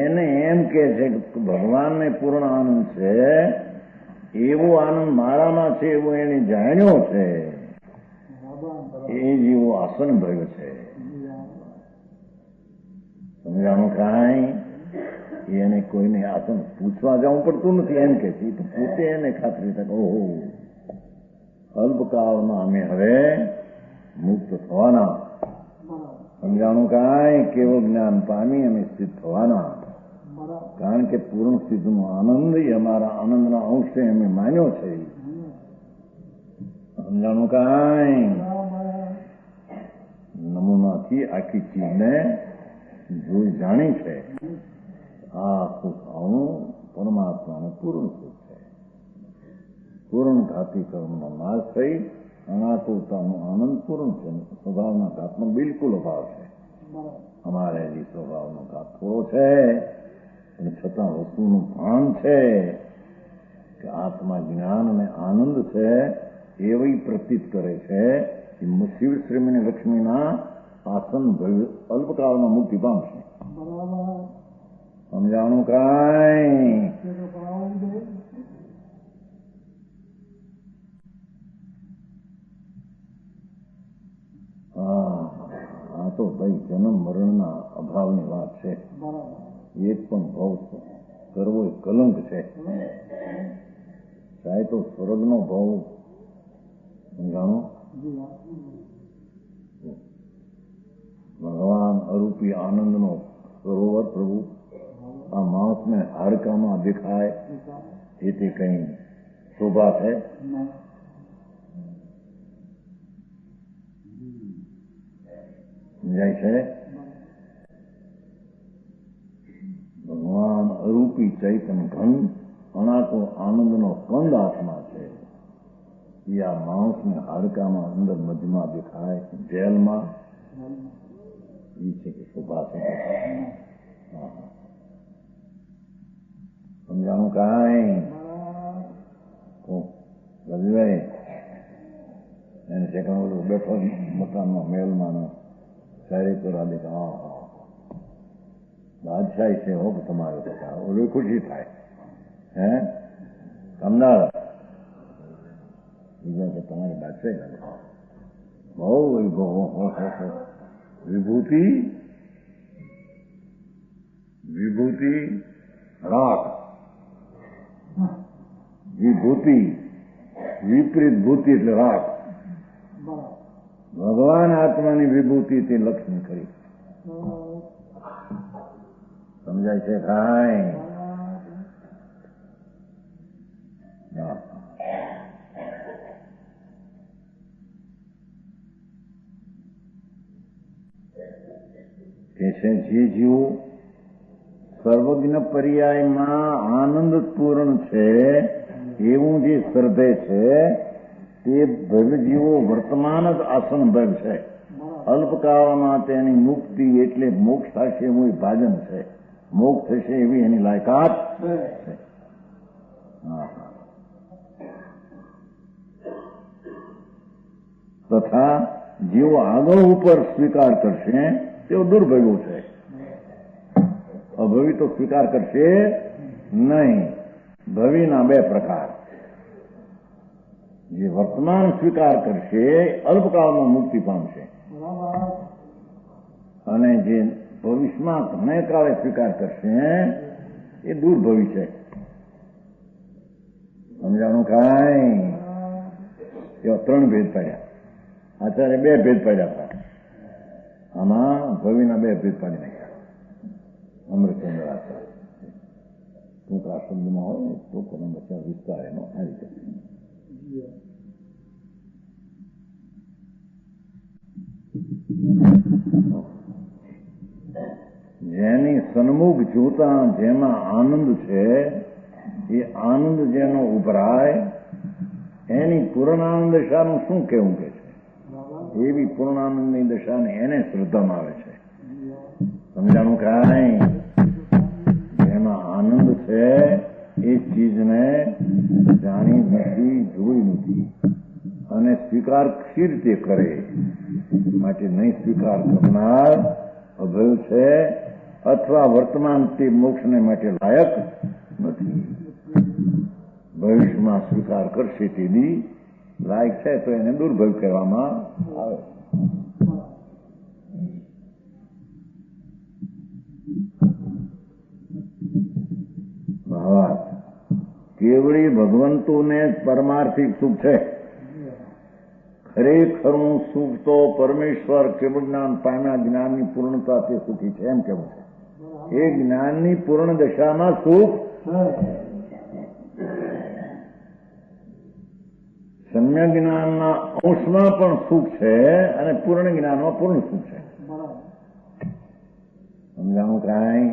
એને એમ કે છે કે ભગવાનને પૂર્ણ આનંદ છે, એવો આનંદ મારામાં છે એવો એને જાણ્યો છે, એ જેવો આસન ભવ્ય છે. સમજાણું કાંઈ? એને કોઈને આસન પૂછવા જવું પડતું નથી એમ કે છે, તો પોતે એને ખાતરી થાય ઓહો અલ્પકાળમાં અમે હવે મુક્ત થવાના. સમજાણું કાંઈ? કેવું જ્ઞાન પામી અમે સ્થિત થવાના, કારણ કે પૂર્ણ સ્થિતિનો આનંદ એ અમારા આનંદના અંશે અમે માન્યો છે. સમજાણું કાંઈ? નમૂનાથી આખી ચીજને જોઈ જાણી છે. આ સુખ આવું પરમાત્માને પૂર્ણ સુખ છે. પૂર્ણ ઘાતી કર્મનો નાશ થઈ અનાકુરતાનો આનંદ પૂર્ણ છે. સ્વભાવના ઘાતનો બિલકુલ અભાવ છે. અમારે જે સ્વભાવનો ઘાત થોડો છે પણ છતાં વસ્તુનું ભાન છે કે આત્મા જ્ઞાન અને આનંદ છે એવી પ્રતીત કરે છે કે શિવ શ્રીમની લક્ષ્મીના આસન ભવ્ય અલ્પકાળમાં મુક્તિ પામશે. સમજાણું કાંઈ? આ તો ભાઈ જન્મ મરણના અભાવની વાત છે. એક પણ ભાવ કરવો એ કલંક છે. ચાહે તો સ્વર્ગનો ભાવ સમજાણો, ભગવાન અરૂપી આનંદનો સરોવર પ્રભુ આ માણસને હાડકામાં દેખાય એથી કઈ શોભા છે? સમજાય છે? ભગવાન અરૂપી ચૈતન ઘન અણાકો આનંદનો કંદ આત્મા છે. એ આ માણસને હાડકામાં અંદર મધ્યમાં દેખાય જેલમાં એ છે કે શોભા છે. સમજાણું કાંઈ? રવિભાઈ એને સેકન્ડ ઓલું બેઠો મકાનમાં મહેલમાં શાયરી કરવા દે હા બાદશાહી છે હો તમારે બધા ઓલું ખુશી થાય હે કામદાર બીજા કે તમારી બાદશાહી બહુ વિભૂતિ વિભૂતિ રાખ વિભૂતિ વિપરીત ભૂતિ એટલે રાખ. ભગવાન આત્માની વિભૂતિ તે લક્ષ્મી કરી. સમજાય છે કાંઈ? કે છે જે જીવો સર્વજ્ઞ પર્યાયમાં આનંદ પૂર્ણ છે એવું જે શ્રદ્ધે છે તે ભવજીવો વર્તમાન જ આસન ભવ છે. અલ્પકાળમાં તેની મુક્તિ એટલે મોક્ષ થશે એવું એ ભાજન છે. મોક્ષ થશે એવી એની લાયકાત છે. તથા જેઓ આગળ ઉપર સ્વીકાર કરશે તેઓ દુર્ભવ્યો છે. અભવી તો સ્વીકાર કરશે નહીં. ભવીના બે પ્રકાર. જે વર્તમાન સ્વીકાર કરશે અલ્પકાળમાં મુક્તિ પામશે, અને જે ભવિષ્યમાં ઘણે કાળે સ્વીકાર કરશે એ દુર્ભવી છે. સમજાણું કાંઈ? એવા ત્રણ ભેદ પાડ્યા. આચાર્ય બે ભેદ પાડ્યા હતા. આમાં ભવીના બે ભેદ પાડી નાખ્યા. અમૃતચંદ્ર આચાર્ય ટૂંકા શબ્દમાં હોય તો કોને બચાવ વિસ્તાર એનો આ રીતે. જેની સન્મુખ જોતા જેમાં આનંદ છે એ આનંદ જેનો ઉભરાય એની પૂર્ણાનંદ દશાનું શું કહેવું કે છે? એવી પૂર્ણાનંદની દશાને એને શ્રદ્ધામાં આવે છે. સમજાણું કાંઈ? જેમાં આનંદ છે એ ચીજને જાણી નથી, જોઈ નથી, અને સ્વીકાર શી રીતે કરે માટે નહીં સ્વીકાર કરનાર અભય છે, અથવા વર્તમાન તે મોક્ષને માટે લાયક નથી. ભવિષ્યમાં સ્વીકાર કરશે તેની લાયક છે તો એને દુર્ભવ કહેવામાં આવે. ભાવાર્થ કેવળી ભગવંતુને જ પરમાર્થિક સુખ છે. ખરેખરું સુખ તો પરમેશ્વર કેવળ જ્ઞાન પામ્યા જ્ઞાનની પૂર્ણતા તે સુખી છે એમ કેવું છે. એ જ્ઞાનની પૂર્ણ દશામાં સુખ, સમ્યક જ્ઞાનના અંશમાં પણ સુખ છે અને પૂર્ણ જ્ઞાનમાં પૂર્ણ સુખ છે. સમજાણું કાંઈ?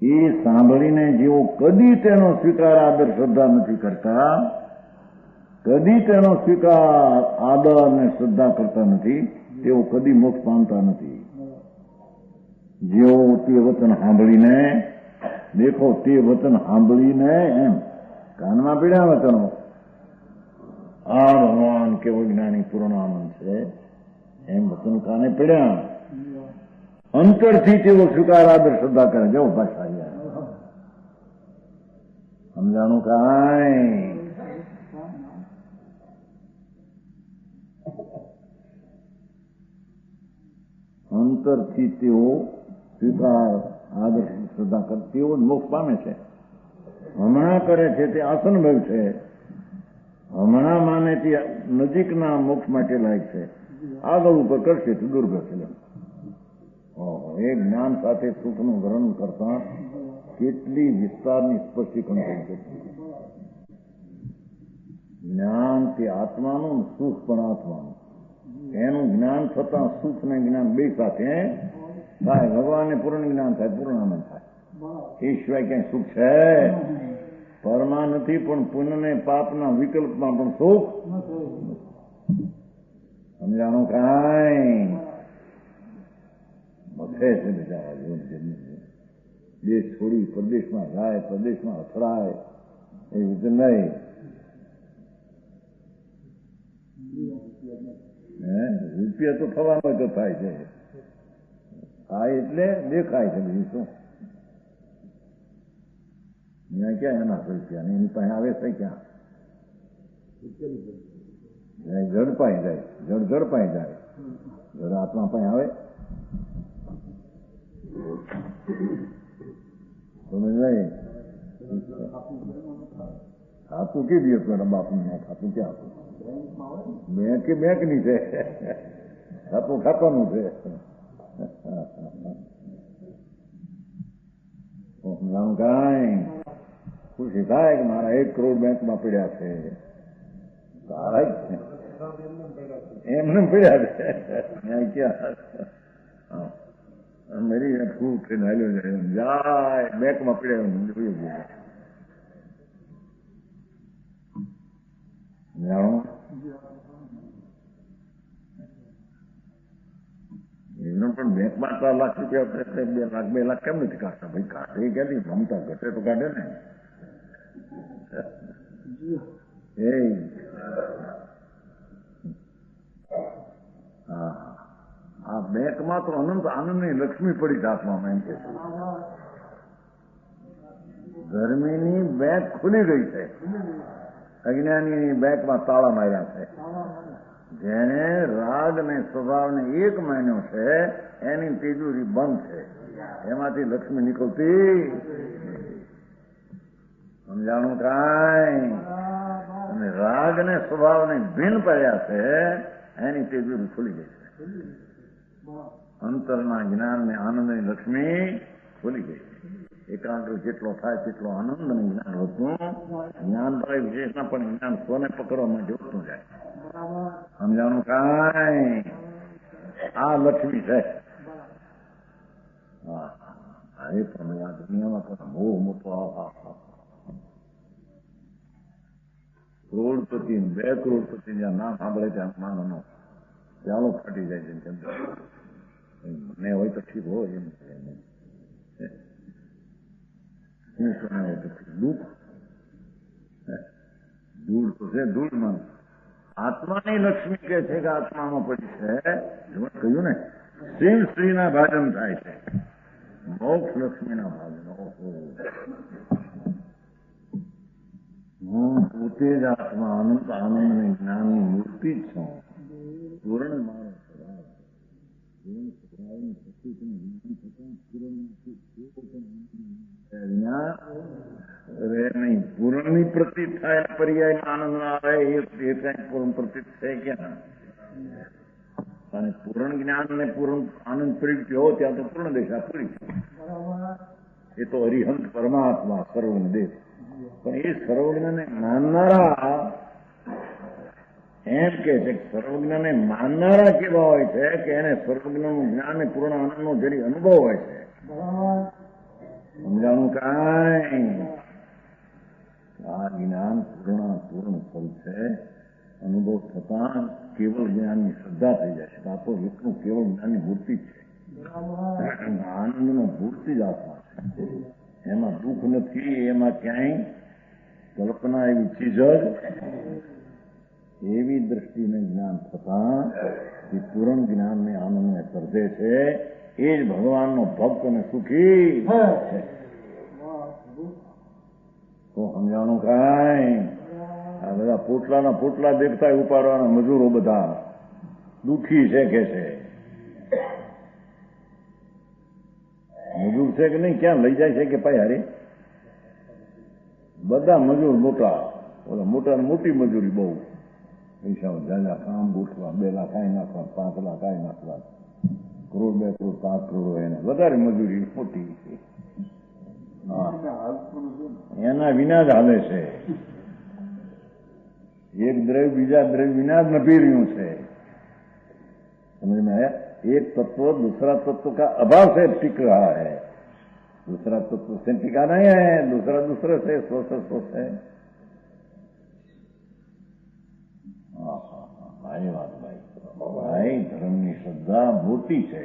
એ સાંભળીને જેઓ કદી તેનો સ્વીકાર આદર શ્રદ્ધા નથી કરતા, કદી તેનો સ્વીકાર આદર અને શ્રદ્ધા કરતા નથી, તેઓ કદી મોક્ષ પામતા નથી. જેઓ તે વચન સાંભળીને, દેખો તે વચન સાંભળીને એમ કાનમાં પીડ્યા વચનો, આ ભગવાન કેવો જ્ઞાની પૂર્ણાનંદ છે એમ વચન કાને પીડ્યા, અંતરથી તેઓ સ્વીકાર આદર શ્રદ્ધા કરે. જવો ભાષા સમજાણું કાંઈ? અંતરથી તેઓ સ્વીકાર આદર શ્રદ્ધા કરે તેઓ જ મોક્ષ પામે છે. હમણાં કરે છે તે આસનભવ છે. હમણાં માને તે નજીકના મોક્ષ માટે લાયક છે. આગળ ઉપર કરશે તો દુર્ભવ છે. એ જ્ઞાન સાથે સુખનું વર્ણન કરતા કેટલી વિસ્તારની સ્પષ્ટીકરણ કરી છે. જ્ઞાન તે આત્માનું, સુખ પણ આત્માનું. એનું જ્ઞાન થતા સુખ ને જ્ઞાન બે સાથે થાય. ભગવાનને પૂર્ણ જ્ઞાન થાય, પૂર્ણાનંદ થાય. એ સિવાય ક્યાંય સુખ છે? પરમાં નથી, પણ પુણ્ય ને પાપના વિકલ્પમાં પણ સુખ. સમજાણું કાંઈ? છે બિચારા દેશ છોડી પ્રદેશમાં જાય, પ્રદેશમાં અથડાય એ રીતે નહીં. રૂપિયા તો થવાનો તો થાય છે. થાય એટલે દેખાય છે. બીજું શું? ત્યાં ક્યાં એના રૂપિયા ને એની પાસે આવે છે ક્યાં? ઝડપાઈ જાય, ઝડપાઈ જાય. જડ આત્મા પાસે આવે તમે નહીં ખાતું કે દિવસ મારા બાપનું ના ખાતું ક્યાં આપું? બેંક કે બેંકની છે, ખાતું ખાતાનું છે. કાંઈ ખુશી થાય કે મારા 1 કરોડ બેંકમાં પડ્યા છે. સારા જ છે, એમને પડ્યા છે. ક્યાં મેરી ખૂબ થઈને હાલ્યો જાય બેંકમાં પડ્યા. સારા લાખ રૂપિયા 2 લાખ 2 લાખ કેમ નથી કાઢતા? ભાઈ કાઢે ક્યાંથી? મમતા ઘટે તો કાઢે ને. હા, આ બેંકમાં તો અનંત આનંદની લક્ષ્મી પડી આત્મામાં, એમ કે ધર્મીની બેંક ખુલી ગઈ છે, અજ્ઞાનીની બેંકમાં તાળા માર્યા છે. જેને રાગ ને સ્વભાવને એક માન્યો છે એની તિજોરી બંધ છે, એમાંથી લક્ષ્મી નીકળતી. સમજાણું કાંઈ? અને રાગ ને સ્વભાવને ભિન્ન પડ્યા છે એની તિજોરી ખુલી ગઈ છે. અંતરના જ્ઞાન ને આનંદની લક્ષ્મી ખુલી ગઈ. એકાગ્ર જેટલો થાય તેટલો આનંદ અને જ્ઞાન વધતું. જ્ઞાન ભાઈ વિશેષના પણ જ્ઞાન સ્વને પકડવામાં જોડતું જાય. સમજાણું કાંઈ? આ લક્ષ્મી છે. હા, એ પણ આ દુનિયામાં પણ બહુ મોટો કરોડપતિ 2 કરોડપતિ જ્યાં નામ સાંભળે ત્યાં માનવનો ચાલો ફાટી જાય છે. મને હોય તો ઠીક હોય એમ દુઃખ ધૂળ તો છે, ધૂળમાં આત્માની લક્ષ્મી કે છે કે આત્મામાં પડી છે. કહ્યું ને, શિવ શ્રીના ભાજન થાય છે, મોક્ષ લક્ષ્મીના ભાજન. હું પોતે જ આત્મા અનંત આનંદ અને જ્ઞાનની મૂર્તિ જ છું. પૂર્ણ મારો સ્વભાવ નહીં. પૂર્ણની પ્રતીત થાય પર્યાયમાં આનંદ ના આવે એ કઈ પૂર્ણ પ્રતીત છે ક્યાં? અને પૂર્ણ જ્ઞાન ને પૂર્ણ આનંદ પ્રગટ્યો હો ત્યાં તો પૂર્ણ દિશા પૂરી. એ તો હરિહંત પરમાત્મા સર્વજ્ઞ દેવ. પણ એ સર્વજ્ઞને માનનારા એમ કે છે, સર્વજ્ઞને માનનારા કેવા હોય છે કે એને સર્વજ્ઞનું જ્ઞાન ને પૂર્ણ આનંદનો જરી અનુભવ હોય છે. સમજાણું કાંઈ? આ જ્ઞાન પૂર્ણ ફળ છે. અનુભવ થતા કેવળ જ્ઞાનની શ્રદ્ધા થઈ જાય છે. આ તો એકનું કેવળ જ્ઞાનની મૂર્તિ જ છે. આનંદનો મૂર્તિ જ આત્મા છે. એમાં દુઃખ નથી, એમાં ક્યાંય કલ્પના એવી ચીજ જ. એવી દ્રષ્ટિને જ્ઞાન થતા એ પૂર્ણ જ્ઞાનને આનંદને સર્જે છે. એ જ ભગવાનનો ભક્ત અને સુખી છે. તો સમજાણું કાંઈ? આ બધા પોટલા દેખતા ઉપાડવાના મજૂરો બધા દુઃખી છે કે છે. મજૂર છે કે નહીં? ક્યાં લઈ જાય છે કે ભાઈ હારે? બધા મજૂર મોટા, ઓલા મોટા ને મોટી મજૂરી બહુ. પૈસા જાજા કામ ગોઠવા, 2 લાખ આઈ નાખવા, 5 લાખ આઈ નાખવા, કરોડ 2 કરોડ 5 કરોડ એને વધારે મજૂરી મોટી. એના વિના જ હાલે છે. એક દ્રવ્ય બીજા દ્રવ્ય વિના જ નભી રહ્યું છે. समझ में आया? एक तत्व दूसरा तत्व का अभाव से टिक रहा है, दूसरा तत्व से टिका नहीं है, दूसरा दूसरे से स्व है. ભાઈ વાત ભાઈ ધર્મની શ્રદ્ધા મોટી છે.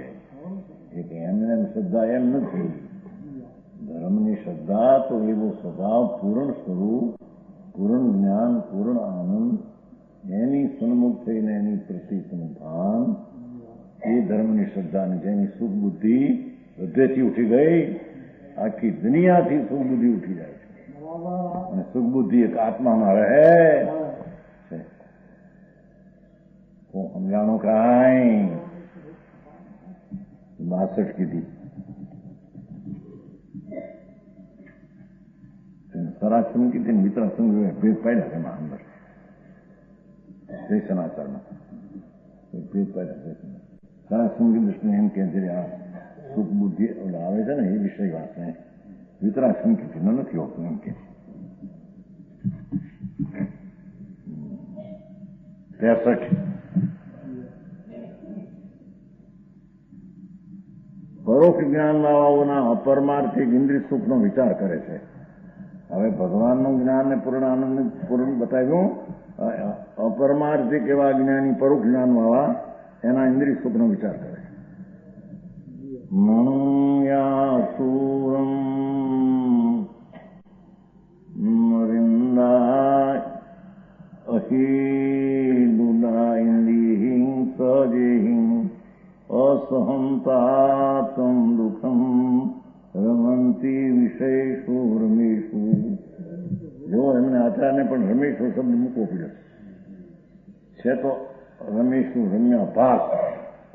એક એમને શ્રદ્ધા એમ નથી. ધર્મની શ્રદ્ધા તો એવો સ્વભાવ, પૂર્ણ સ્વરૂપ, પૂર્ણ જ્ઞાન, પૂર્ણ આનંદ, એની સન્મુખ થઈને એની પ્રતીકનું ભાન, એ ધર્મની શ્રદ્ધાની જેની સુખ બુદ્ધિ હૃદયથી ઉઠી ગઈ, આખી દુનિયાથી સુખ બુદ્ધિ ઉઠી જાય છે. અને સુખ બુદ્ધિ એક આત્મામાં રહે છે. તો સમજાણું કાંઈ? 62 કીધી. સરાસન કીધી મિત્રાસન ભેદ પાડ્યા છે એમાં અંદર શનાચારમાં ભેદ પાડ્યા છે. સરાસંગી દૃષ્ટિને એમ કે જે આ સુખ બુદ્ધિ આવે છે ને એ વિષય વાત ને વિતરાસન કીધી નથી હોતું એમ કે. 63 પરોક્ષ જ્ઞાન વાળાઓના અપરમાર્થિક ઇન્દ્રિય સુખનો વિચાર કરે છે. હવે ભગવાનનું જ્ઞાન ને પૂર્ણ આનંદ પૂર્ણ બતાવ્યું. અપરમાર્થિક એવા જ્ઞાની પરોક્ષ જ્ઞાન વાળા એના ઇન્દ્રિય સુખનો વિચાર કરે. મણુયાસુરમ મરિંદાય અહિદુદા ઇન્દિહિં સજેહિં અસહંતાતમ દુઃખમ રમંતી વિષયેષુ રમેશુ. જો એમને આચાર્યને પણ રમેશુ શબ્દ મૂકવો પડ્યો છે તો રમેશુ રમ્યા ભાગ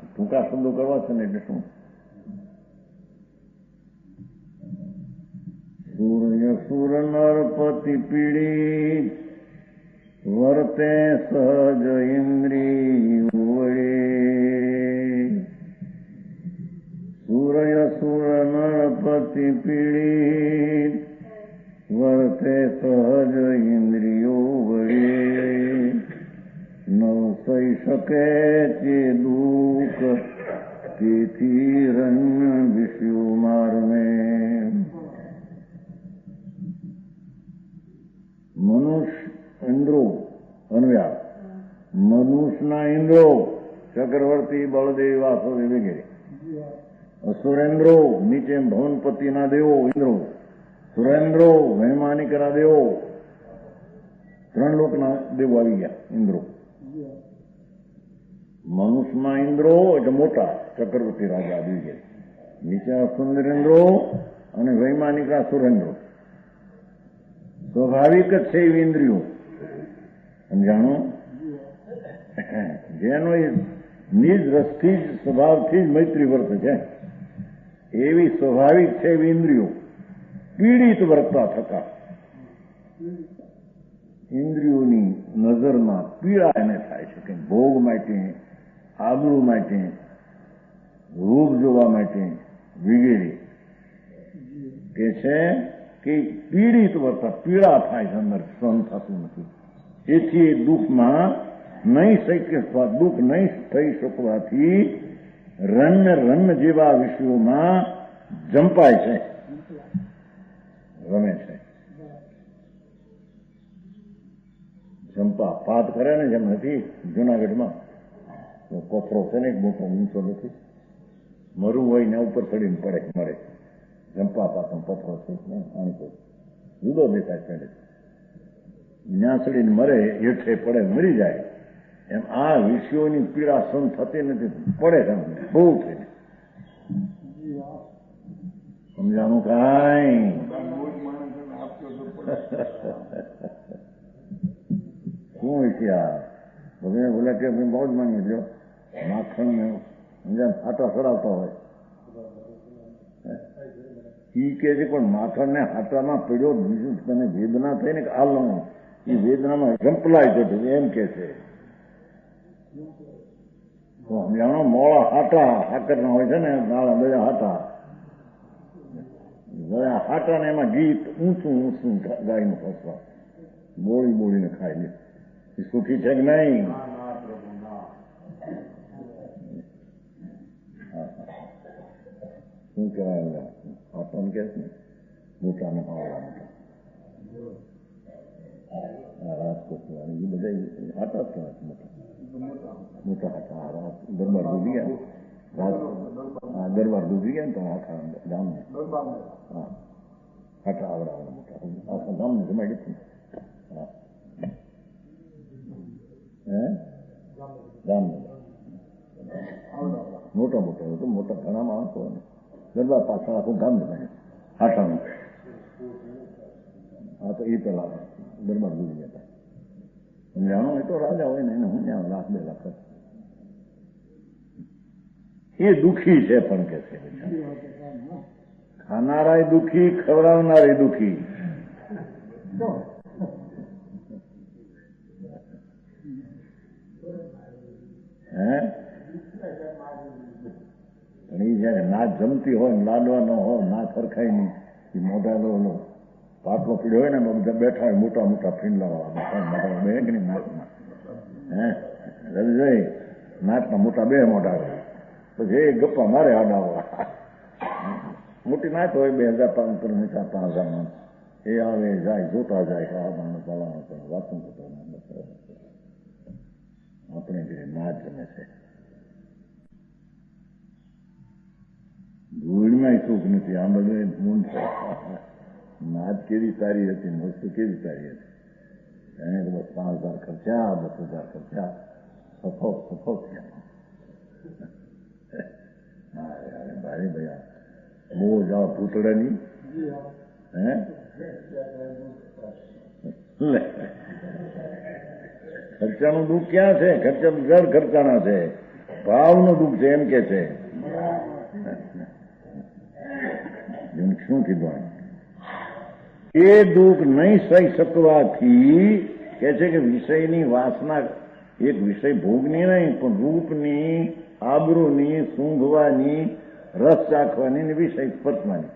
ટૂંકા શબ્દો કરવા છે ને એટલે શું? સૂર્ય સુર નરપતિ પીડિત વર્તે સહજ ઇન્દ્રિય વડે. સૂર્ય સુર નરપતિ પીડિત વર્તે સહજ ઇન્દ્રિયો વડે. ન સહી શકે તે દુઃખ તેથી રંગ વિષ્યુ મારને. મનુષ્ય ઇન્દ્રો અન્વ્યા મનુષ્યના ઇન્દ્રો ચક્રવર્તી બળદેવ વાસુદેવ વગેરે. અસુરેન્દ્રો નીચે ભવનપતિના દેવો ઇન્દ્રો. સુરેન્દ્રો વૈમાનિકના દેવો. ત્રણ લોકના દેવો આવી ગયા ઇન્દ્રો. મનુષ્યમાં ઇન્દ્રો એટલે મોટા ચક્રવર્તી રાજા આવી ગયા. નીચે સુંદરેન્દ્રો અને વૈમાનિકના સુરેન્દ્રો. સ્વાભાવિક જ છે એવી ઇન્દ્રિયો સમજાણો. જેનો નિજ રસથી જ સ્વભાવથી જ મૈત્રી વર્ત છે એવી સ્વાભાવિક છે એવી ઇન્દ્રિયો પીડિત વર્તતા થતા ઇન્દ્રિયોની નજરમાં પીડા એને થાય છે કે ભોગ માટે, આબરૂ માટે, રૂપ જોવા માટે વગેરે કે છે કે પીડિત વર્તા પીડા થાય છે, અંદર સહન થતું નથી. એથી એ દુઃખમાં નહીં શકવા, દુઃખ નહીં થઈ શકવાથી રન જેવા વિષયોમાં જંપાય છે, રમે છે. જંપા પાત કરે ને જેમ નથી જુનાગઢમાં કોથરો છે ને એક મોટો ઊંચો નથી, મરું હોય ને ઉપર ચડીને પડે મરે. જંપા પાતો પથરો છે આની કોઈ જુદો દેખાય ચડે ત્યાં ચડીને મરે, હેઠે પડે મરી જાય. એમ આ વિષયોની પીડા સહન થતી નથી, પડે છે બહુ થઈને. સમજાણું કાંઈ? શું હોય છે આ ભગવાને બોલ્યા કે બહુ જ માની લો માખણ સમજા આટા ચડાવતા હોય ઈ કે છે પણ માખણ ને હાટામાં પડ્યો બીજું તને વેદના થઈ ને આલમ એ વેદનામાં જંપલાય જતો એમ કે છે. સમજાણો મોળા હાટા હાકરના હોય છે ને નાળા બધા હાટા હાટા ને એમાં ગીત ઊંચું ઊંચું ગાયનું ફસવા બોળીને ખાઈ લે. એ સુખી છે કે નહીં? શું કહેવાય હાટા કે છે ને મોટા ને હાવડા મોટા રાજકોટ એ બધા હાટા જ કહેવાય મોટા હાટા. દરબાર ડૂબી ગયા દરબાર ડૂબી ગયા ને તો આખા ગામને હા હાટા આવડા મોટા આખા ગામને જમાડી હતી. હા ગામને મોટા મોટા મોટા ઘણા માણસો દરબાર પાછળ આખું ગામ જમાડે હાટાનું. હા તો એ પેલા દરબાર ડૂબી ગયા હતા. સમજાણો એ તો રાજા હોય ને એને હું ત્યાં લાખ 2 લાખ એ દુઃખી છે પણ કે છે ખાનારાય દુઃખી, ખવડાવનારાય દુઃખી. એ જયારે ના જમતી હોય ને લાડવા ન હોય ના ખરખાય નહીં એ મોઢા પાટલો પીડ્યો હોય ને બધા બેઠા હોય મોટા મોટા ફીંડલા વાળા બે કે નહીં નાકમાં રવિભાઈ નાકના મોટા બે મોટા હોય પછી એ ગપ્પા મારે આડાવા મોટી નાચ હોય 2500 મીઠા 5000 એ આવે જાય જોતા જાય ખાવાનું પલાવાનું વાતું કરતા આપણે જે નાચ જમે છે ધૂળમાં સુખ નથી. આ બધું મૂળ છે. નાદ કેવી સારી હતી, વસ્તુ કેવી સારી હતી. એને તો બસ 5,000 ખર્ચા, 10,000 ખર્ચા, સફો થયા. ભાઈ ભૈયા બહુ જાઓ પૂતળાની હે ખર્ચાનું દુઃખ ક્યાં છે? ખર્ચા ઘર ખર્ચાના છે. ભાવનું દુઃખ છે એમ કે છે. શું કીધું? એ દુઃખ નહીં સહી શકવાથી કે છે કે વિષયની વાસના, એક વિષય ભોગની નહીં પણ રૂપની, આબરૂની, સૂંઘવાની, રસ ચાખવાની ને વિષય સ્પર્શવાની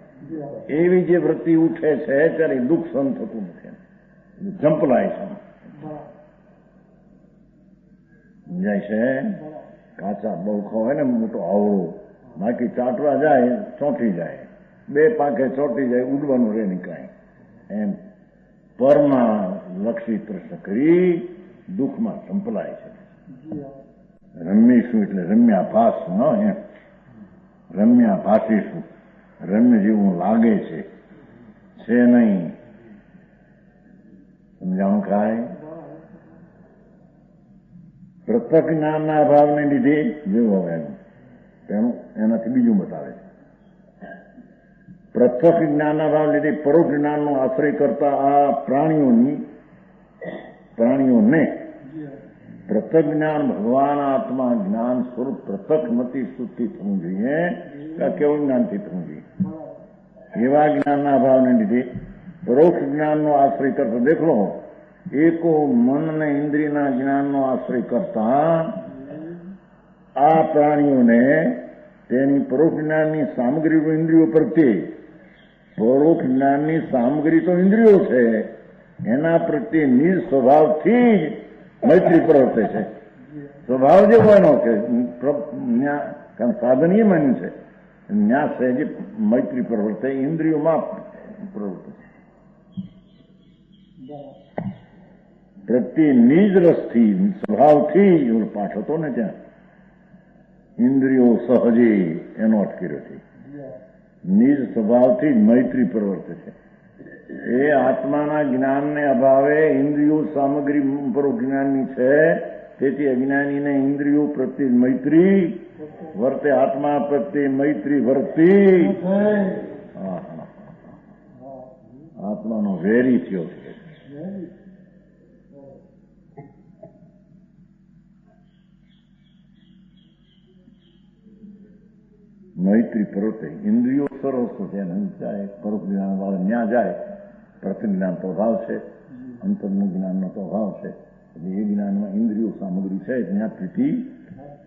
એવી જે વૃત્તિ ઉઠે છે ત્યારે દુઃખ સહન થતું નથી. જંપલાય છે. સમજાય છે? કાચા બળખો હોય ને મોટો આવડો, બાકી ચાટવા જાય ચોંટી જાય, 2 પાંખે ચોંટી જાય, ઉડવાનું રે નીકળાય. એમ પરમાં લક્ષી પ્રશ્ન કરી દુઃખમાં સંપલાય છે. રમીશું એટલે રમ્યાભાસ ન એમ. રમ્યાભાસીશું, રમ્ય જેવું લાગે છે નહીં. સમજાણું ખાય? પ્રત્યક્ષ જ્ઞાનના અભાવને લીધે જેવું હવે તેનું એનાથી બીજું બતાવે છે. પ્રત્યક્ષ જ્ઞાનના ભાવ લીધે પરોક્ષ જ્ઞાનનો આશ્રય કરતા આ પ્રાણીઓને પ્રત્યક્ષ જ્ઞાન ભગવાન આત્મા જ્ઞાન સ્વરૂપ પ્રત્યક્ષ મતી શુદ્ધિ થવું જોઈએ કે કેવું જ્ઞાનથી થવું જોઈએ. એવા જ્ઞાનના અભાવને લીધે પરોક્ષ જ્ઞાનનો આશ્રય કરતા દેખલો એકો મન અને ઇન્દ્રિયના જ્ઞાનનો આશ્રય કરતા આ પ્રાણીઓને તેની પરોક્ષ જ્ઞાનની સામગ્રી ઇન્દ્રિયો પ્રત્યે, પરોક્ષ જ્ઞાનની સામગ્રી તો ઇન્દ્રિયો છે, એના પ્રત્યે નિજ સ્વભાવથી જ મૈત્રી પ્રવર્તે છે. સ્વભાવ જે કોઈનો છે કારણ સાધન એ માન્યું છે ન્યા સહેજ મૈત્રી પ્રવર્તે, ઇન્દ્રિયોમાં પ્રવર્તે પ્રત્યે નિજ રસથી, સ્વભાવથી પાઠ હતો ને ત્યાં ઇન્દ્રિયો સહજે એનો અટકેલો છે. નિજ સ્વભાવથી જ મૈત્રી પ્રવર્તે છે. એ આત્માના જ્ઞાનને અભાવે ઇન્દ્રિયો સામગ્રી પરોક્ષ જ્ઞાનની છે, તેથી અજ્ઞાનીને ઇન્દ્રિયો પ્રત્યે મૈત્રી વર્તે, આત્મા પ્રત્યે મૈત્રી વર્તી આત્માનો વેરી થયો છે. મૈત્રી પ્રવૃત્તિ ઇન્દ્રિયો સરસ છે, જાય પરોક્ષ જ્ઞાન વાળા ન્યા જાય. પ્રથમ જ્ઞાન તો અભાવ છે, અંતરનું જ્ઞાનનો તો અભાવ છે. એટલે એ જ્ઞાનમાં ઇન્દ્રિયો સામગ્રી છે, જ્યાં પ્રીતિ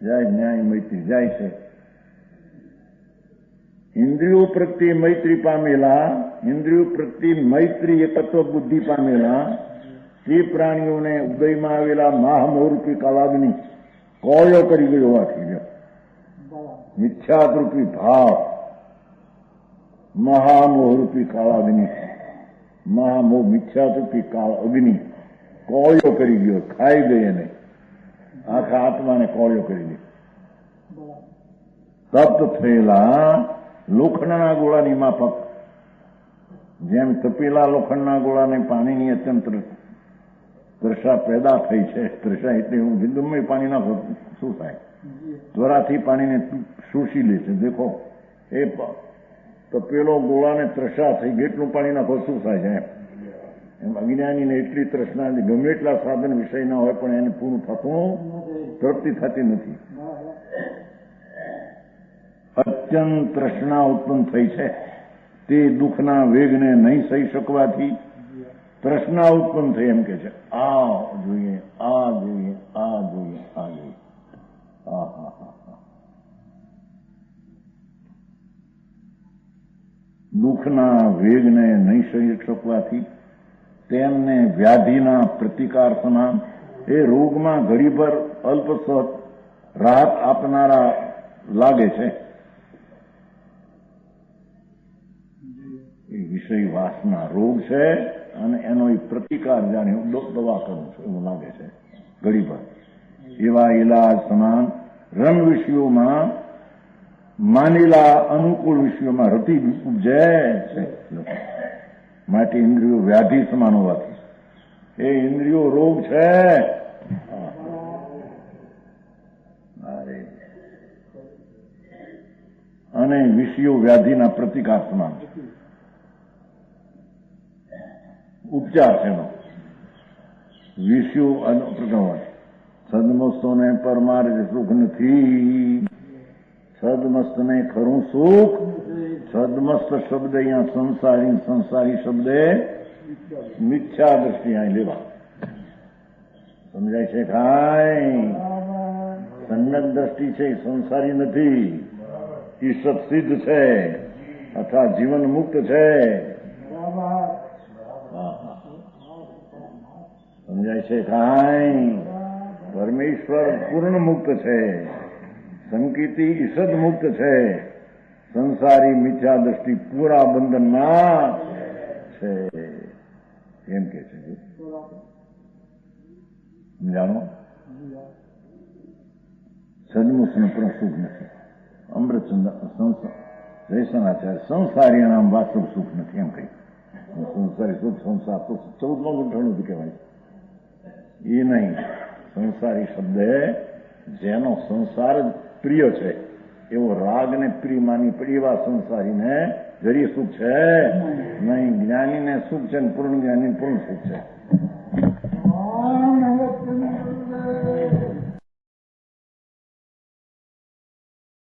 જાય, ન્યાય મૈત્રી જાય છે. ઇન્દ્રિયો પ્રત્યે મૈત્રી પામેલા, ઇન્દ્રિયો પ્રત્યે મૈત્રી એકત્વ બુદ્ધિ પામેલા તે પ્રાણીઓને ઉદયમાં આવેલા મહામોહરૂપી કાલાગ્નિ કોળિયો કરી ગયો હોવાથી મિથ્યારૂપી ભાવ, મહામોહરૂપી કાળાગ્નિ, મહામોહ મિથ્યારૂપી કાળ અગ્નિ કોળિયો કરી ગયો, ખાઈ ગઈ. એને આખા આત્માને કોળિયો કરી ગઈ. તપ્ત થયેલા લોખંડના ગોળાની માફક, જેમ તપેલા લોખંડના ગોળાને પાણીની અત્યંત તૃષા પેદા થઈ છે. તૃષા એટલે હું ગમે પાણી નાખો શું થાય? ત્વરાથી પાણીને શોષી લે છે. દેખો એ તપેલો ગોળાને તૃષા થઈ, કેટલું પાણી નાખો શું થાય છે? એમ અજ્ઞાનીને એટલી તૃષ્ણા, ગમે એટલા સાધન વિષય ના હોય પણ એને પૂરું થતું, તૃપ્તિ થતી નથી. અત્યંત તૃષ્ણા ઉત્પન્ન થઈ છે. તે દુઃખના વેગને નહીં સહી શકવાથી તૃષ્ણા ઉત્પન્ન થઈ. એમ કે છે આ જોઈએ, આ જોઈએ, આ જોઈએ, આ જોઈએ. દુઃખના વેગને નહીં સહી શકવાથી તેમને વ્યાધિના પ્રતિકાર સમાન એ રોગમાં ઘડીભર અલ્પસત રાહત આપનારા લાગે છે. એ વિષય વાસના રોગ છે અને એનો એ પ્રતિકાર જાણે દવા કરું છું એવું લાગે છે ઘડીભર. એવા ઇલાજ સમાન રમ વિષયોમાં માનેલા અનુકૂળ વિષયોમાં રતિ ઉપજે છે. માટે ઇન્દ્રિયો વ્યાધિ સમાન હોવાથી એ ઇન્દ્રિયો રોગ છે. અને વિષયો વ્યાધિના પ્રતિકાર સમાન છે. ઉપચાર છે એનો. વિષયો અનુપ્રગટ સદમસ્તોને પરમાર્થ સુખ નથી. સદમસ્તને ખરું સુખ. સદમસ્ત શબ્દ અહીંયા સંસારી શબ્દે મિથ્યા દ્રષ્ટિ અહીં લેવા સમજાય છે. કાંઈ સન્નત દ્રષ્ટિ છે, સંસારી નથી. ઈશત સિદ્ધ છે અથવા જીવન મુક્ત છે. સમજાય છે. કાંઈ પરમેશ્વર પૂર્ણ મુક્ત છે. સંકિતિ ઈશદ મુક્ત છે. સંસારી મિથ્યા દ્રષ્ટિ પૂરા બંધનમાં છે એમ કે છે. સમજાણો. સદમુખનું પણ સુખ નથી. અમૃતચંદ્ર જયસનાચાર્ય સંસારી નામ વાસ્તવ સુખ નથી એમ કહી. સંસારી સુખ સંસાર તો 14મા ગુંઠાણું કહેવાય. એ નહીં. સંસારી શબ્દ જેનો સંસાર જ પ્રિય છે એવો રાગને પ્રિય માની પડી એવા સંસારીને જરી સુખ છે નહીં. જ્ઞાનીને સુખ છે ને પૂર્ણ જ્ઞાની પૂર્ણ સુખ છે.